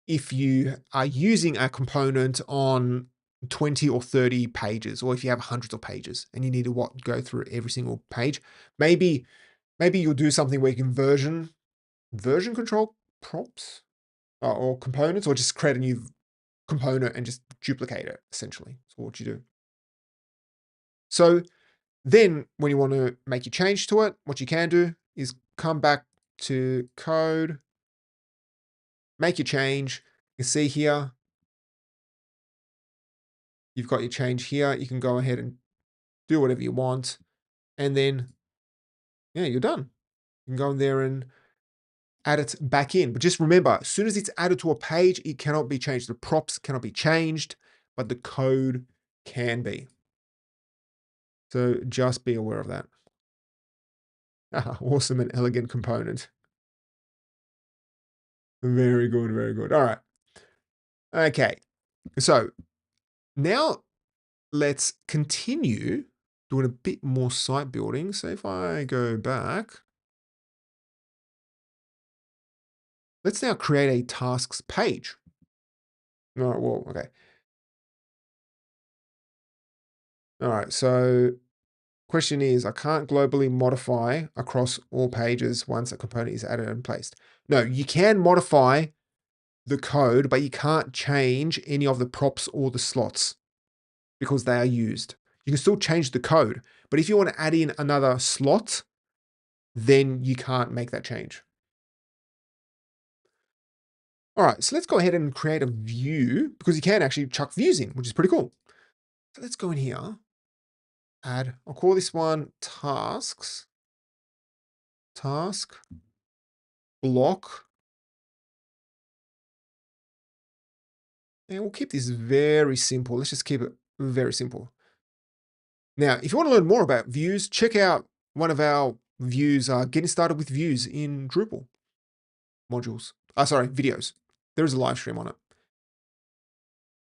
if you are using a component on 20 or 30 pages, or if you have hundreds of pages and you need to go through every single page. Maybe you'll do something where you can version control props or components, or just create a new component and just duplicate it, essentially. That's what you do. So then when you want to make a change to it, what you can do is come back to code, make your change. You can see here, you've got your change here. You can go ahead and do whatever you want. And then, yeah, you're done. You can go in there and add it back in. But just remember, as soon as it's added to a page, it cannot be changed. The props cannot be changed, but the code can be. So just be aware of that. Awesome and elegant component. Very good, very good. All right. Okay. So now let's continue doing a bit more site building. So if I go back, let's now create a tasks page. All right, well, okay. All right, so question is, I can't globally modify across all pages once a component is added and placed. No, you can modify the code, but you can't change any of the props or the slots because they are used. You can still change the code, but if you want to add in another slot, then you can't make that change. All right, so let's go ahead and create a view because you can actually chuck views in, which is pretty cool. So let's go in here, add, I'll call this one tasks, task, block, and we'll keep this very simple. Let's just keep it very simple. Now, if you want to learn more about views, check out one of our views, getting started with views in Drupal modules. Sorry, videos. There is a live stream on it.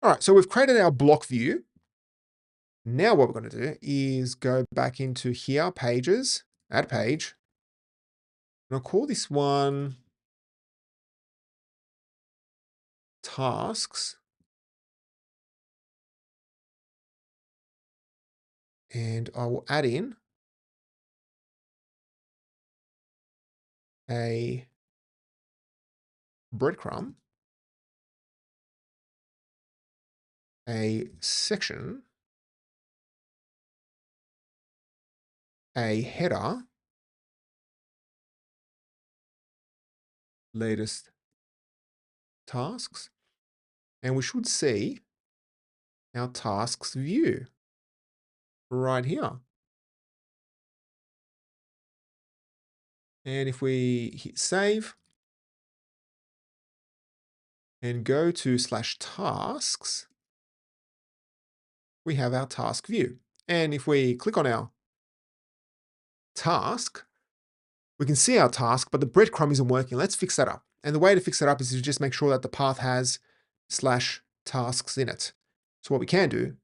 All right, so we've created our block view. Now what we're going to do is go back into here, pages, add page. And I'll call this one tasks. And I will add in a breadcrumb, a section, a header, latest tasks, and we should see our tasks view right here. And if we hit save and go to /tasks, we have our task view. And if we click on our task, we can see our task, but the breadcrumb isn't working. Let's fix that up. And the way to fix that up is to just make sure that the path has /tasks in it. So what we can do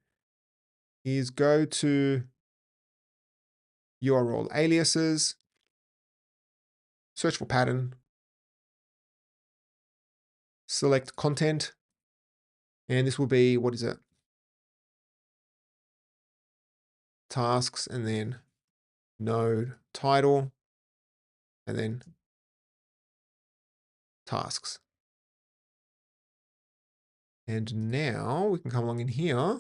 is go to URL aliases, search for pattern, select content, and this will be, what is it? Tasks, and then node title, and then tasks. And now we can come along in here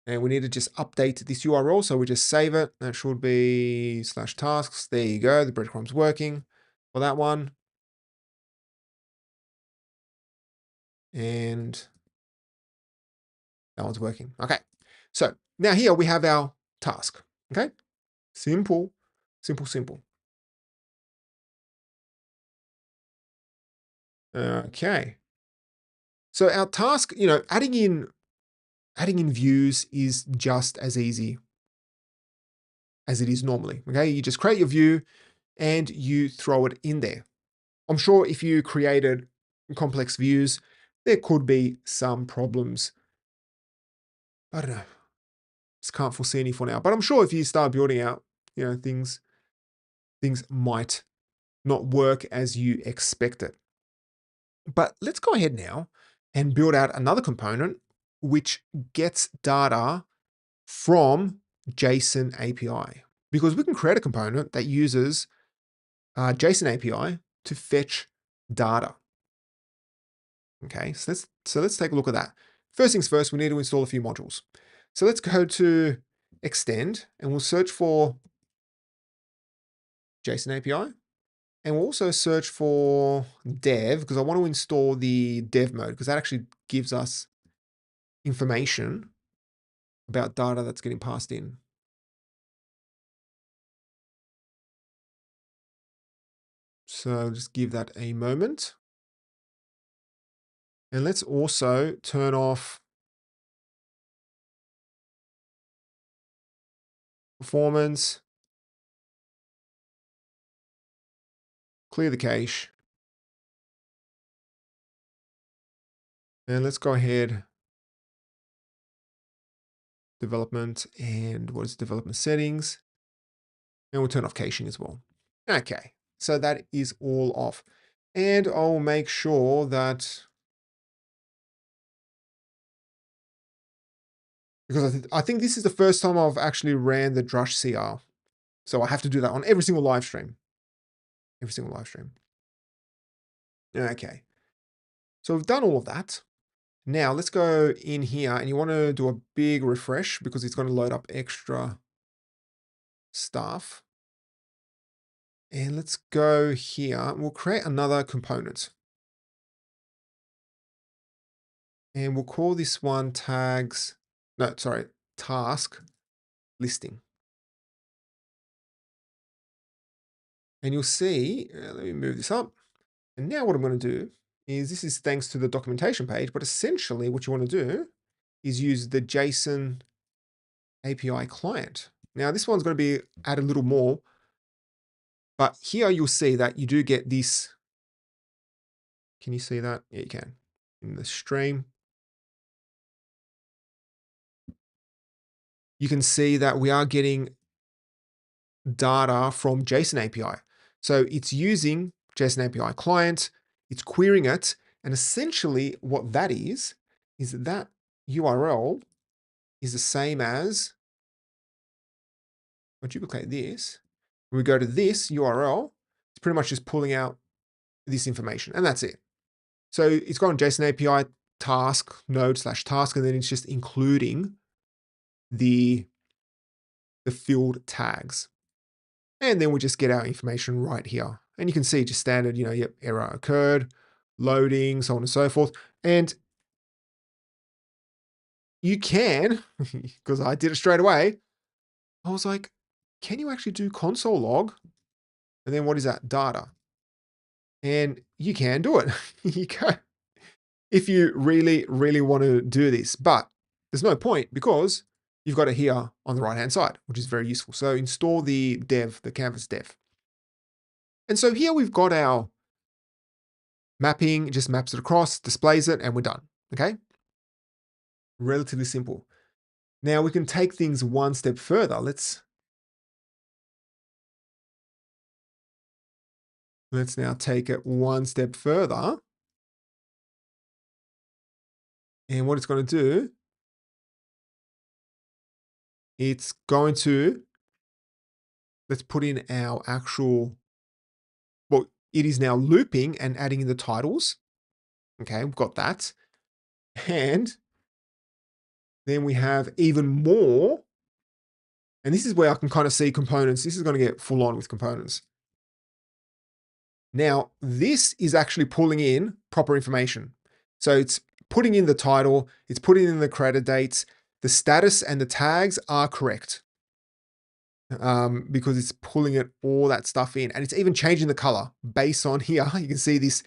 and we need to just update this URL. So we just save it. That should be /tasks. There you go. The breadcrumb's working for that one. And that one's working. Okay. So now here we have our task. Okay. Simple, simple, simple. Okay. So our task, adding in views is just as easy as it is normally. Okay. You just create your view and you throw it in there. I'm sure if you created complex views, there could be some problems. I don't know. Just can't foresee any for now. But I'm sure if you start building out, things might not work as you expect it. But let's go ahead now and build out another component which gets data from JSON API. Because we can create a component that uses JSON API to fetch data. Okay, so let's take a look at that. First things first, we need to install a few modules. So let's go to extend and we'll search for JSON API. And we'll also search for dev because I want to install the dev mode because that actually gives us information about data that's getting passed in. So just give that a moment. And let's also turn off performance, clear the cache. And let's go ahead, development, and what is development settings? And we'll turn off caching as well. Okay, so that is all off. And I'll make sure that, because I think this is the first time I've actually ran the Drush CR. So I have to do that on every single live stream. Every single live stream. Okay. So we've done all of that. Now let's go in here and you want to do a big refresh because it's going to load up extra stuff. And let's go here. We'll create another component. And we'll call this one task listing. And you'll see, let me move this up. And now what I'm going to do is, this is thanks to the documentation page, but essentially what you want to do is use the JSON API client. Now this one's going to be add a little more, but here you'll see that you do get this. Can you see that? Yeah, you can. In the stream, you can see that we are getting data from JSON API. So it's using JSON API client, it's querying it, and essentially what that is that URL is the same as, I'll duplicate this. When we go to this URL, it's pretty much just pulling out this information, and that's it. So it's got a JSON API task node / task, and then it's just including the field tags. And then we just get our information right here. And you can see just standard, yep, error occurred, loading, so on and so forth. And you can, because I did it straight away, I was like, can you actually do console log? And then what is that? Data. And you can do it. You can, if you really, really want to do this. But there's no point because you've got it here on the right-hand side, which is very useful. So install the dev, the Canvas dev. And so here we've got our mapping, it just maps it across, displays it, and we're done. Okay? Relatively simple. Now we can take things one step further. Let's now take it one step further. And what it's going to do, it's going to, let's put in our actual, well, it is now looping and adding in the titles. Okay, we've got that. And then we have even more. And this is where I can kind of see components. This is going to get full on with components. Now, this is actually pulling in proper information. So it's putting in the title, it's putting in the creator dates, the status and the tags are correct because it's pulling it all that stuff in, and it's even changing the color based on here. You can see this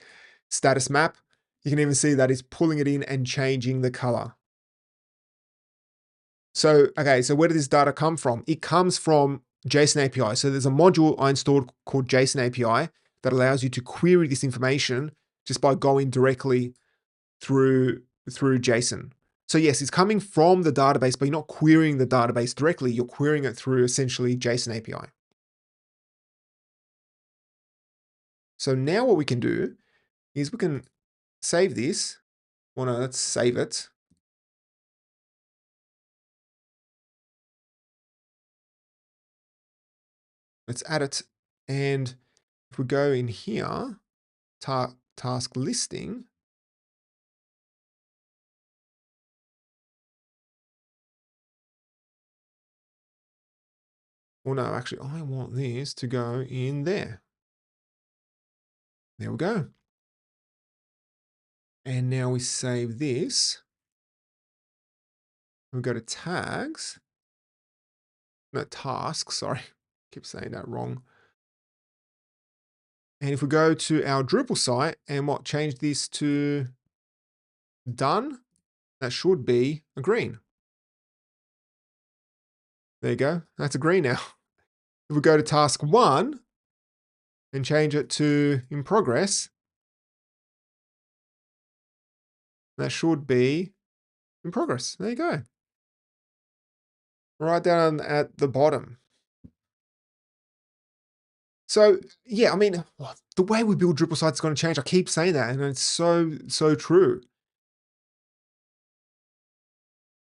status map. You can even see that it's pulling it in and changing the color. So, okay, so where did this data come from? It comes from JSON API. So there's a module I installed called JSON API that allows you to query this information just by going directly through JSON. So yes, it's coming from the database, but you're not querying the database directly. You're querying it through essentially JSON API. So now what we can do is we can save this. Well, no, let's save it. Let's add it. And if we go in here, task listing, well, no, actually, I want this to go in there. There we go. And now we save this. We go to tags. No, tasks, sorry. Keep saying that wrong. And if we go to our Drupal site and change this to done, that should be a green. There you go. That's a green now. If we go to task 1 and change it to in progress, that should be in progress. There you go. Right down at the bottom. So yeah, I mean, the way we build Drupal sites is going to change. I keep saying that, and it's so true.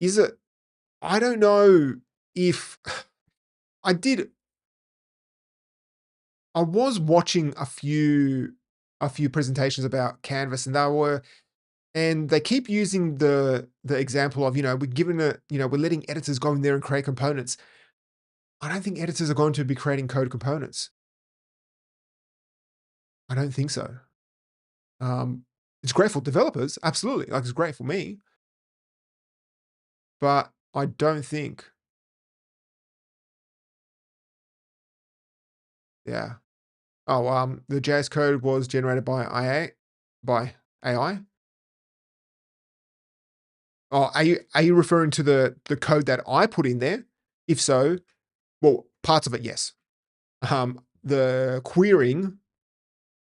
Is it? I don't know if I did. I was watching a few presentations about Canvas, and they keep using the example of, we're giving it, we're letting editors go in there and create components. I don't think editors are going to be creating code components. I don't think so. It's great for developers, absolutely. Like, it's great for me, but I don't think. Yeah. Oh, the JS code was generated by AI. Oh, are you referring to the code that I put in there? If so, well, parts of it, yes. The querying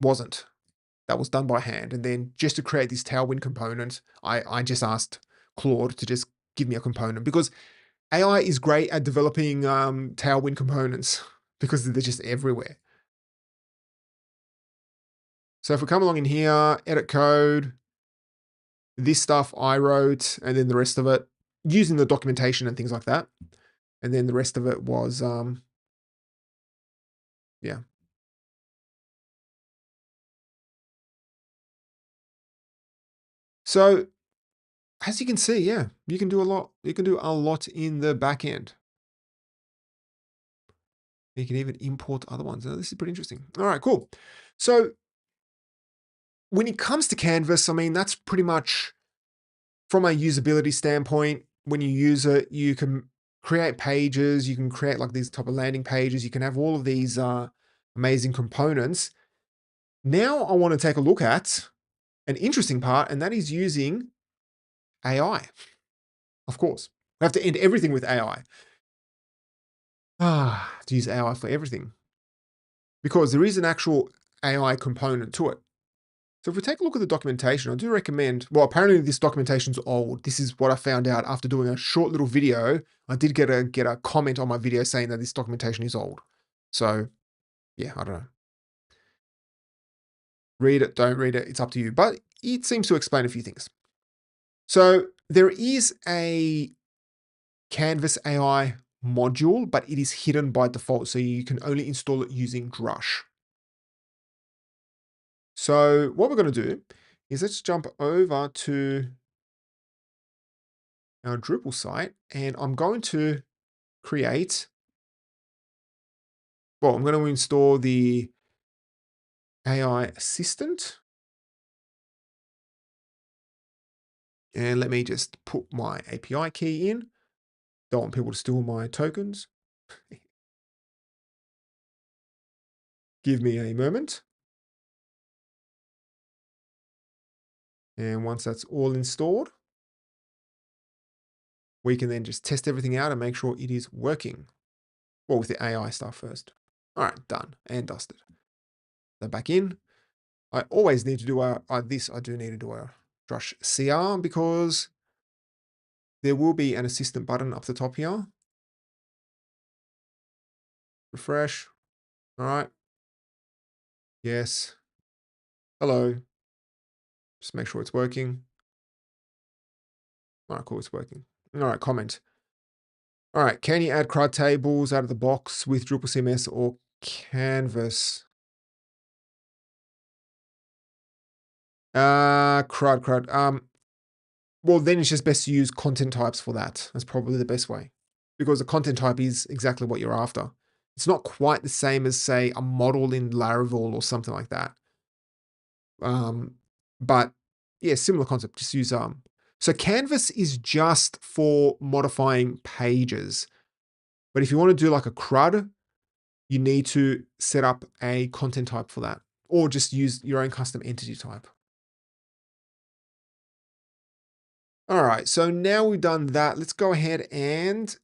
wasn't. That was done by hand. And then just to create this Tailwind component, I just asked Claude to just give me a component, because AI is great at developing Tailwind components because they're just everywhere. So if we come along in here, edit code, this stuff I wrote, and then the rest of it using the documentation and things like that. And then the rest of it was, yeah. So as you can see, yeah, you can do a lot. You can do a lot in the back end. You can even import other ones. Now, this is pretty interesting. All right, cool. So when it comes to Canvas, I mean, that's pretty much from a usability standpoint. When you use it, you can create pages. You can create like these type of landing pages. You can have all of these amazing components. Now I want to take a look at an interesting part, and that is using AI. Of course, we have to end everything with AI. To use AI for everything, because there is an actual AI component to it. So if we take a look at the documentation, I do recommend, well, apparently this documentation's old. This is what I found out after doing a short little video. I did get a comment on my video saying that this documentation is old. So yeah, I don't know. Read it, don't read it, it's up to you. But it seems to explain a few things. So there is a Canvas AI module, but it is hidden by default. So you can only install it using Drush. So what we're going to do is let's jump over to our Drupal site, and I'm going to create, well, I'm going to install the AI assistant. And let me just put my API key in. Don't want people to steal my tokens. Give me a moment. And once that's all installed, we can then just test everything out and make sure it is working. Well, with the AI stuff first. All right, done and dusted. So back in. I always need to do this. I do need to do a Drush CR because there will be an assistant button up the top here. Refresh. All right. Yes. Hello. Just make sure it's working. All right, cool. It's working. All right, comment. All right. Can you add CRUD tables out of the box with Drupal CMS or Canvas? CRUD. Well, then it's just best to use content types for that. That's probably the best way because the content type is exactly what you're after. It's not quite the same as, say, a model in Laravel or something like that. But yeah, similar concept. Just use So Canvas is just for modifying pages. But if you want to do like a CRUD, you need to set up a content type for that, or just use your own custom entity type. All right, so now we've done that, let's go ahead and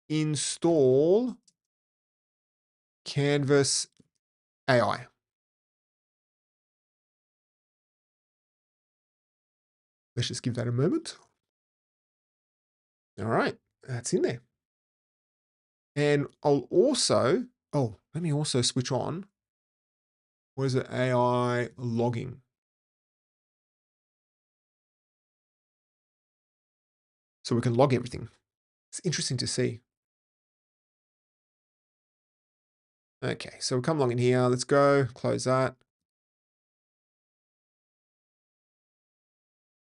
install Canvas AI. Let's just give that a moment. All right, that's in there. And I'll also, let me also switch on. What is it? AI logging. So we can log everything. It's interesting to see. Okay, so we'll come along in here. Let's go, close that.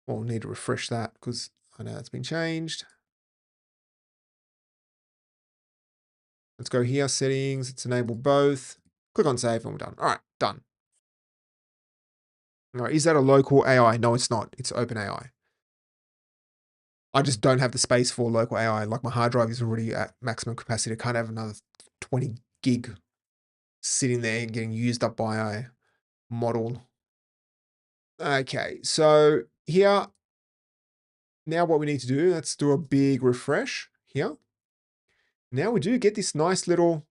Well, we'll need to refresh that because I know it's been changed. Let's go here, settings, let's enable both. Click on save and we're done. All right, done. All right, is that a local AI? No, it's not. It's OpenAI. I just don't have the space for local AI. Like my hard drive is already at maximum capacity. I can't have another 20 gig sitting there and getting used up by a model. Okay, so here, now what we need to do, let's do a big refresh here. Now we do get this nice little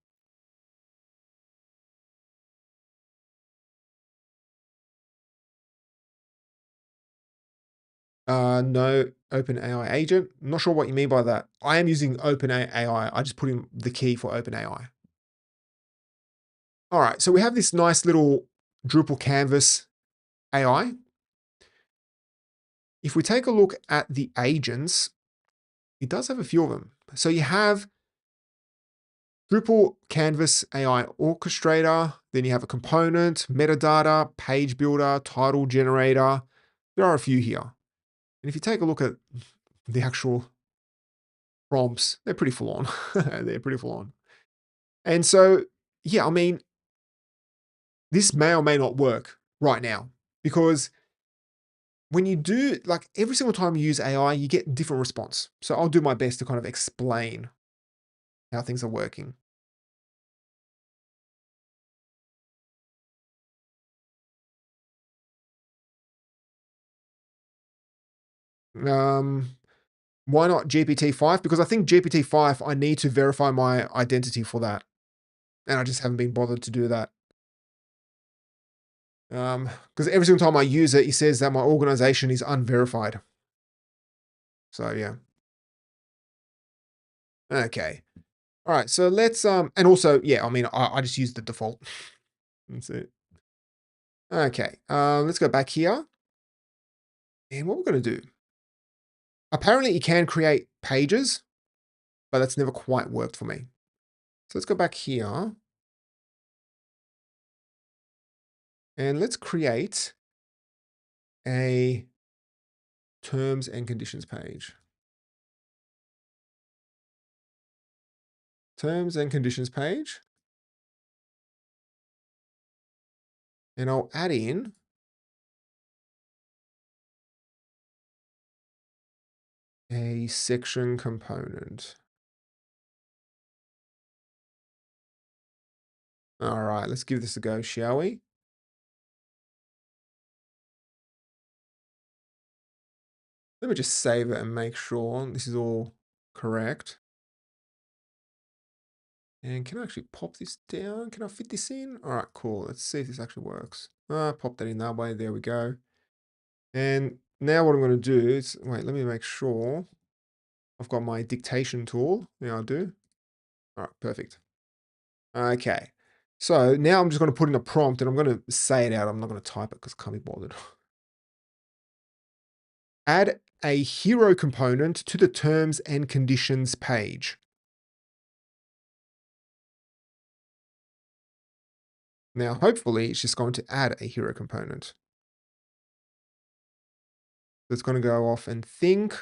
no OpenAI agent. I'm not sure what you mean by that. I am using OpenAI. I just put in the key for OpenAI. All right, so we have this nice little Drupal Canvas AI. If we take a look at the agents, it does have a few of them. So you have Drupal Canvas AI Orchestrator, then you have a component, metadata, page builder, title generator. There are a few here. And if you take a look at the actual prompts, they're pretty full on. They're pretty full on. And so, yeah, I mean, this may or may not work right now because when you do, like every single time you use AI, you get different response. So I'll do my best to kind of explain how things are working. Why not GPT-5? Because I think GPT-5, I need to verify my identity for that. And I just haven't been bothered to do that. Because every single time I use it, it says that my organization is unverified. So yeah. Okay. All right. So let's, and also, yeah, I mean, I just use the default. That's it. Okay. Let's go back here. And what we're going to do. Apparently, you can create pages, but that's never quite worked for me. So let's go back here. And let's create a terms and conditions page. Terms and conditions page. And I'll add in a section component. All right, let's give this a go, shall we? Let me just save it and make sure this is all correct. And can I actually pop this down? Can I fit this in? All right, cool. Let's see if this actually works. Pop that in that way. There we go. And now what I'm going to do is, wait, let me make sure I've got my dictation tool. Now I do. All right, perfect. Okay. So now I'm just going to put in a prompt and I'm going to say it out. I'm not going to type it because I can't be bothered. Add a hero component to the terms and conditions page. Now, hopefully, it's just going to add a hero component. It's going to go off and think.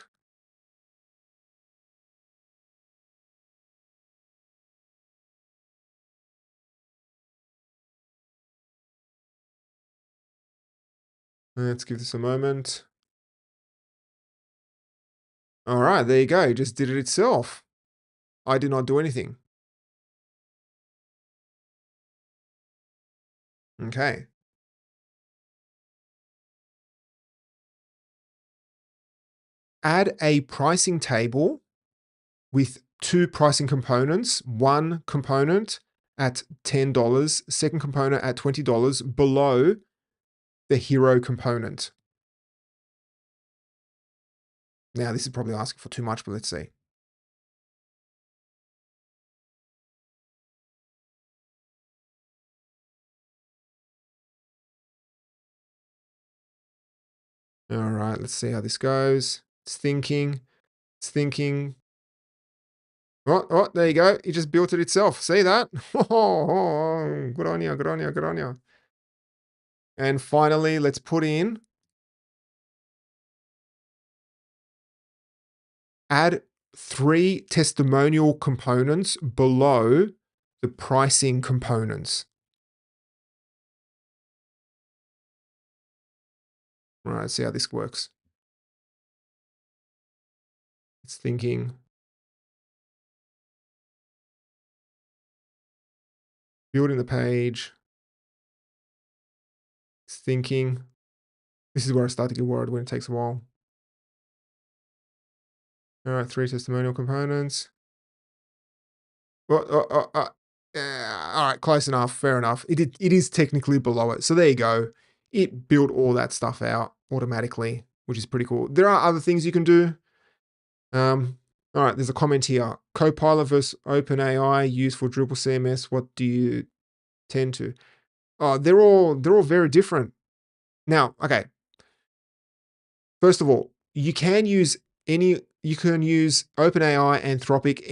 Let's give this a moment. All right, there you go. It just did it itself. I did not do anything. Okay. Add a pricing table with two pricing components, one component at $10, second component at $20 below the hero component. Now, this is probably asking for too much, but let's see. All right, let's see how this goes. It's thinking. It's thinking. Oh, there you go. It just built it itself. See that? Oh, good on you, good on you, good on you. And finally, let's put in, add 3 testimonial components below the pricing components. All right, let's see how this works. It's thinking. Building the page. It's thinking. This is where I start to get worried when it takes a while. All right, 3 testimonial components. All right, close enough, fair enough. It is technically below it. So there you go. It built all that stuff out automatically, which is pretty cool. There are other things you can do. All right, there's a comment here. Copilot versus OpenAI used for Drupal CMS. What do you tend to? Oh, they're all very different. Now, okay. First of all, you can use OpenAI, Anthropic,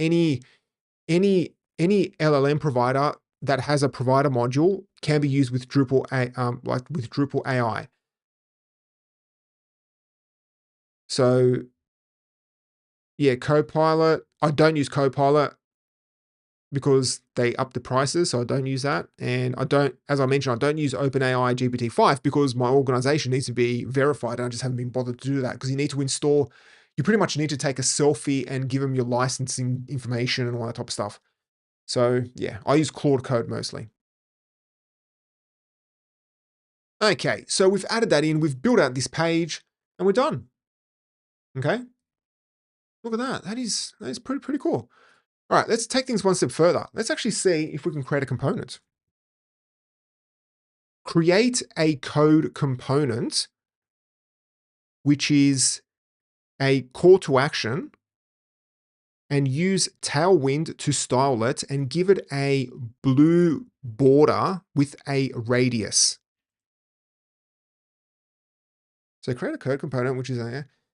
any LLM provider that has a provider module can be used with Drupal, like with Drupal AI. So yeah, Copilot. I don't use Copilot because they up the prices, so I don't use that. And I don't, as I mentioned, I don't use OpenAI GPT-5 because my organization needs to be verified. And I just haven't been bothered to do that because you need to install. You pretty much need to take a selfie and give them your licensing information and all that type of stuff. So yeah, I use Claude Code mostly. Okay, so we've added that in, we've built out this page, and we're done. Okay, look at that. That is pretty cool. All right, let's take things one step further. Let's actually see if we can create a component. Create a code component, which is a call to action, and use Tailwind to style it and give it a blue border with a radius. So create a code component, which is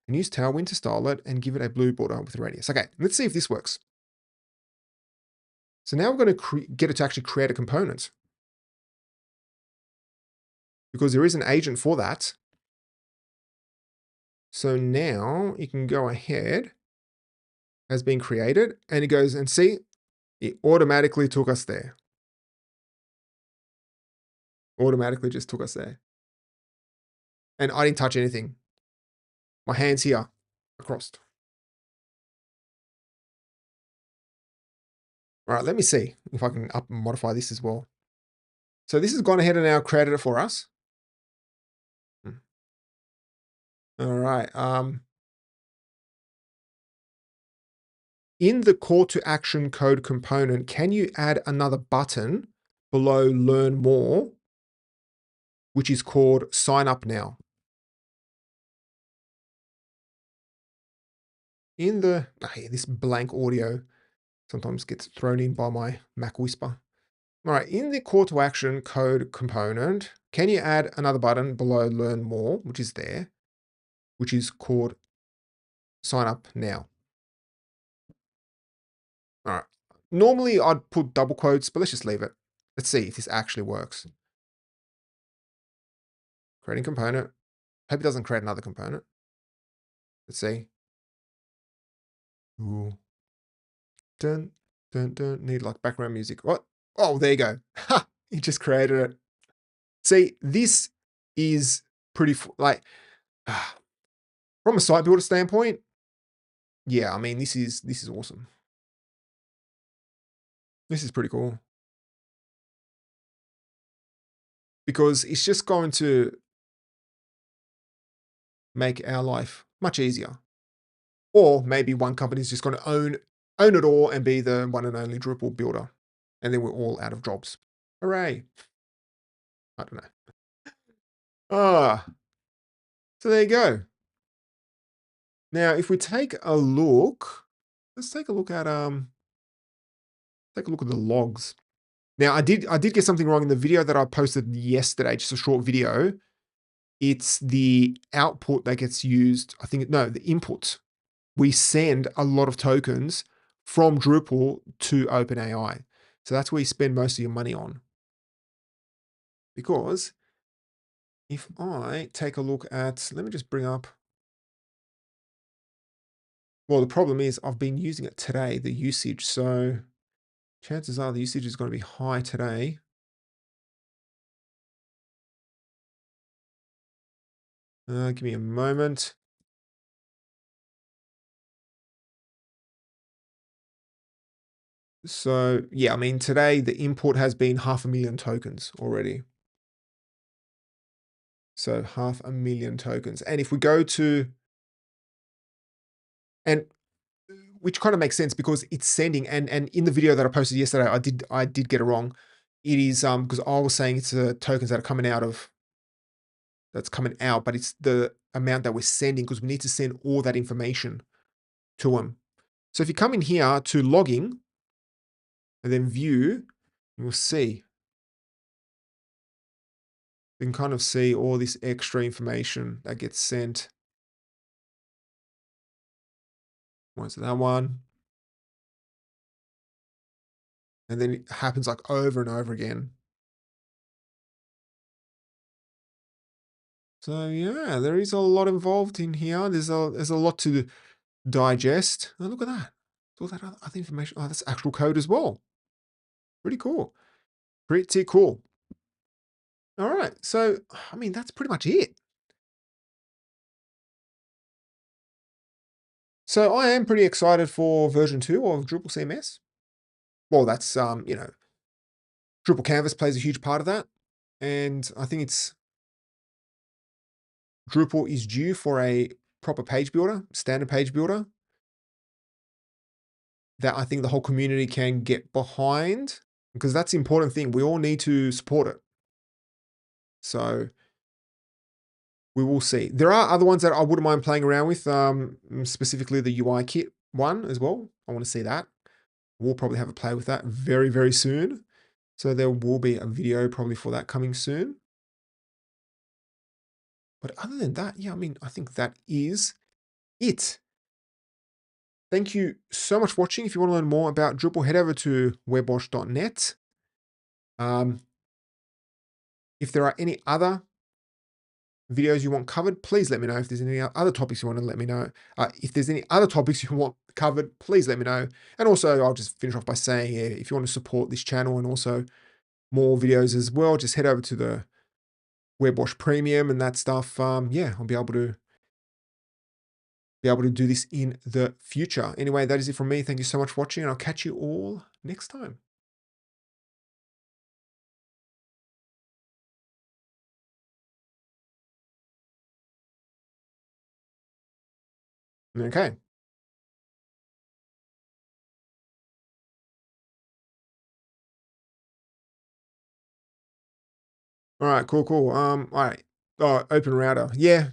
and use Tailwind to style it and give it a blue border with a radius. Okay, let's see if this works. So now we're going to get it to actually create a component because there is an agent for that. So now you can go ahead, has been created, and it goes and see, it automatically took us there. Automatically just took us there. And I didn't touch anything. My hand's here, across. All right, let me see if I can up and modify this as well. So this has gone ahead and now created it for us. All right. In the call to action code component, can you add another button below learn more, which is called sign up now? In the, this blank audio sometimes gets thrown in by my Mac Whisper. All right, in the call to action code component, can you add another button below learn more, which is there, which is called sign up now? All right. Normally I'd put double quotes, but let's just leave it. Let's see if this actually works. Creating component. Hope it doesn't create another component. Let's see. Ooh. Dun, dun, dun. Need like background music. What? Oh, there you go. Ha! He just created it. See, this is pretty, like, from a site builder standpoint, yeah, I mean, this is awesome. This is pretty cool. Because it's just going to make our life much easier. Or maybe one company is just going to own it all and be the one and only Drupal builder. And then we're all out of jobs. Hooray. I don't know. Ah, so there you go. Now, if we take a look, let's take a look at the logs. Now, I did get something wrong in the video that I posted yesterday, just a short video. It's the output that gets used. I think, no, the input. We send a lot of tokens from Drupal to OpenAI. So that's where you spend most of your money on. Because if I take a look at, let me just bring up, well, the problem is I've been using it today, the usage. So chances are the usage is going to be high today. Give me a moment. So yeah, I mean, today the input has been 500,000 tokens already. So 500,000 tokens. And if we go to, and which kind of makes sense because it's sending, and in the video that I posted yesterday, I did get it wrong. It is because I was saying it's the tokens that are coming out of, that's coming out, but it's the amount that we're sending because we need to send all that information to them. So if you come in here to logging and then view, you'll see, you can kind of see all this extra information that gets sent. What's that one? And then it happens like over and over again. So yeah, there is a lot involved in here. There's a lot to digest. Oh, look at that. All that other information. Oh, that's actual code as well. Pretty cool. Pretty cool. All right. So, I mean, that's pretty much it. So I am pretty excited for version 2 of Drupal CMS. Well, that's, Drupal Canvas plays a huge part of that. And I think Drupal is due for a proper page builder, standard page builder, that I think the whole community can get behind, because that's the important thing. We all need to support it. So we will see. There are other ones that I wouldn't mind playing around with, specifically the UI kit one as well. I want to see that. We'll probably have a play with that very, very soon. So there will be a video probably for that coming soon. But other than that, yeah, I mean, I think that is it. Thank you so much for watching. If you want to learn more about Drupal, head over to webwash.net. If there are any other videos you want covered, please let me know. If there's any other topics you want to let me know. If there's any other topics you want covered, please let me know. And also, I'll just finish off by saying, if you want to support this channel and also more videos as well, just head over to the WebWash Premium and that stuff. Yeah, I'll be able to do this in the future. Anyway, that is it from me. Thank you so much for watching, and I'll catch you all next time. Okay. All right, cool, cool. All right. Oh, open router. Yeah,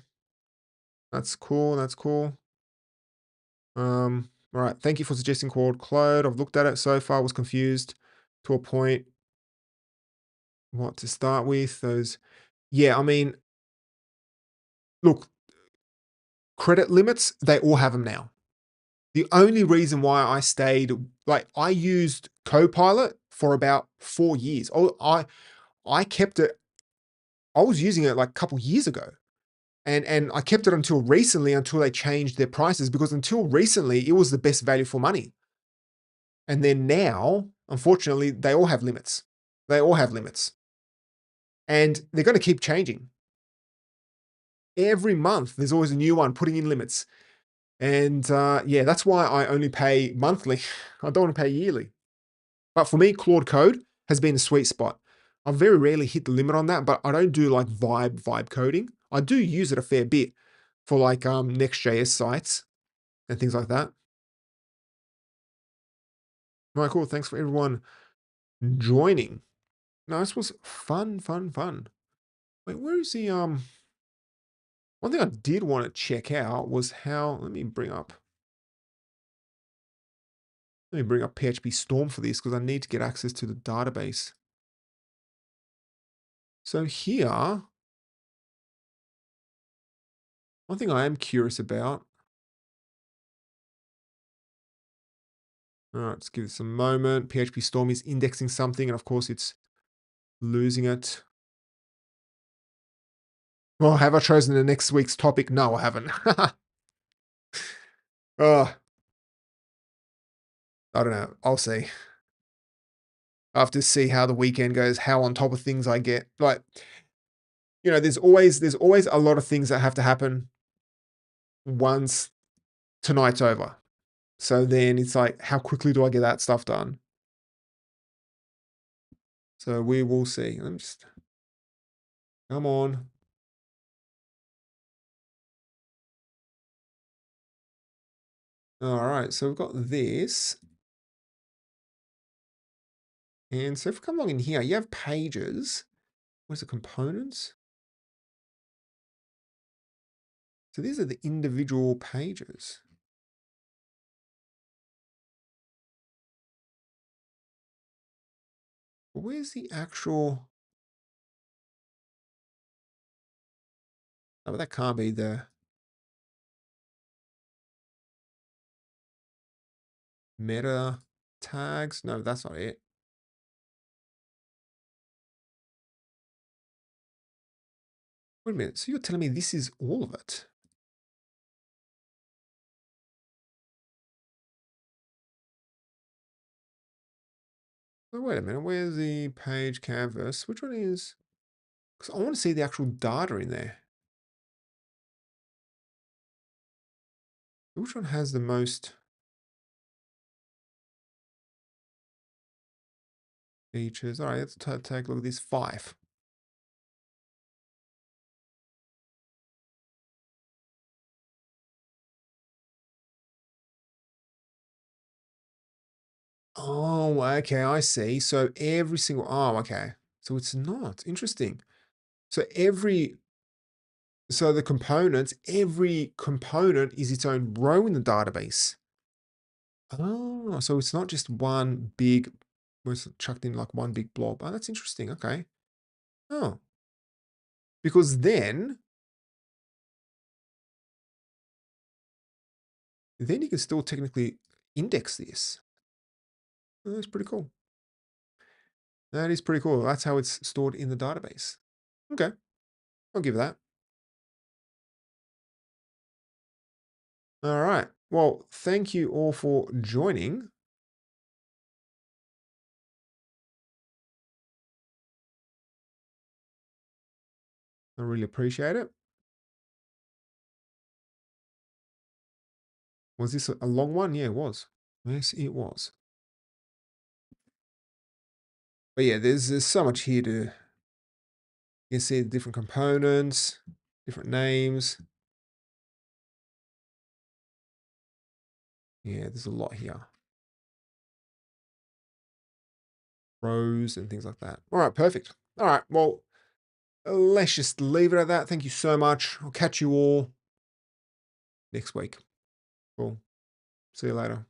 that's cool. That's cool. All right. Thank you for suggesting Claude Clode. I've looked at it so far, was confused to a point what to start with. Those, yeah, I mean, look, credit limits, they all have them now. The only reason why I stayed, like, I used Copilot for about 4 years. Oh, I kept it, I was using it like a couple years ago. And I kept it until recently, until they changed their prices, because until recently it was the best value for money. And then now, unfortunately, they all have limits. They all have limits. And they're going to keep changing. Every month, there's always a new one putting in limits. And yeah, that's why I only pay monthly. I don't want to pay yearly. But for me, Claude Code has been a sweet spot. I very rarely hit the limit on that, but I don't do like vibe coding. I do use it a fair bit for like Next.js sites and things like that. All right, cool. Thanks for everyone joining. No, this was fun, fun, fun. Wait, where is the one thing I did want to check out was how, let me bring up PHP Storm for this because I need to get access to the database. So here, one thing I am curious about. All right, let's give this a moment. PHP Storm is indexing something, and of course it's losing it. Well, have I chosen the next week's topic? No, I haven't. Oh, I don't know. I'll see. I have to see how the weekend goes, how on top of things I get. Like, there's always a lot of things that have to happen once tonight's over. So then it's like, how quickly do I get that stuff done? So we will see. Let me just come on. All right, so we've got this. And so if we come along in here, you have pages. Where's the components? So these are the individual pages. But where's the actual? Oh, but that can't be the meta tags. No, that's not it. Wait a minute. So you're telling me this is all of it? Oh, wait a minute. Where's the page canvas? Which one is? Because I want to see the actual data in there. Which one has the most features? All right, let's take a look at this 5. Oh, okay, I see. So every single, oh, okay. So it's not. Interesting. So so the components, every component is its own row in the database. Oh, so it's not just one big, was chucked in like one big blob. Oh, that's interesting. Okay. Oh, because then you can still technically index this. Oh, that's pretty cool. That is pretty cool. That's how it's stored in the database. Okay, I'll give that. All right. Well, thank you all for joining. I really appreciate it. Was this a long one? Yeah, it was. Yes, it was. But yeah, there's so much here to, you can see the different components, different names. Yeah, there's a lot here. Rows and things like that. All right, perfect. All right, well, let's just leave it at that. Thank you so much. I'll catch you all next week. Cool. See you later.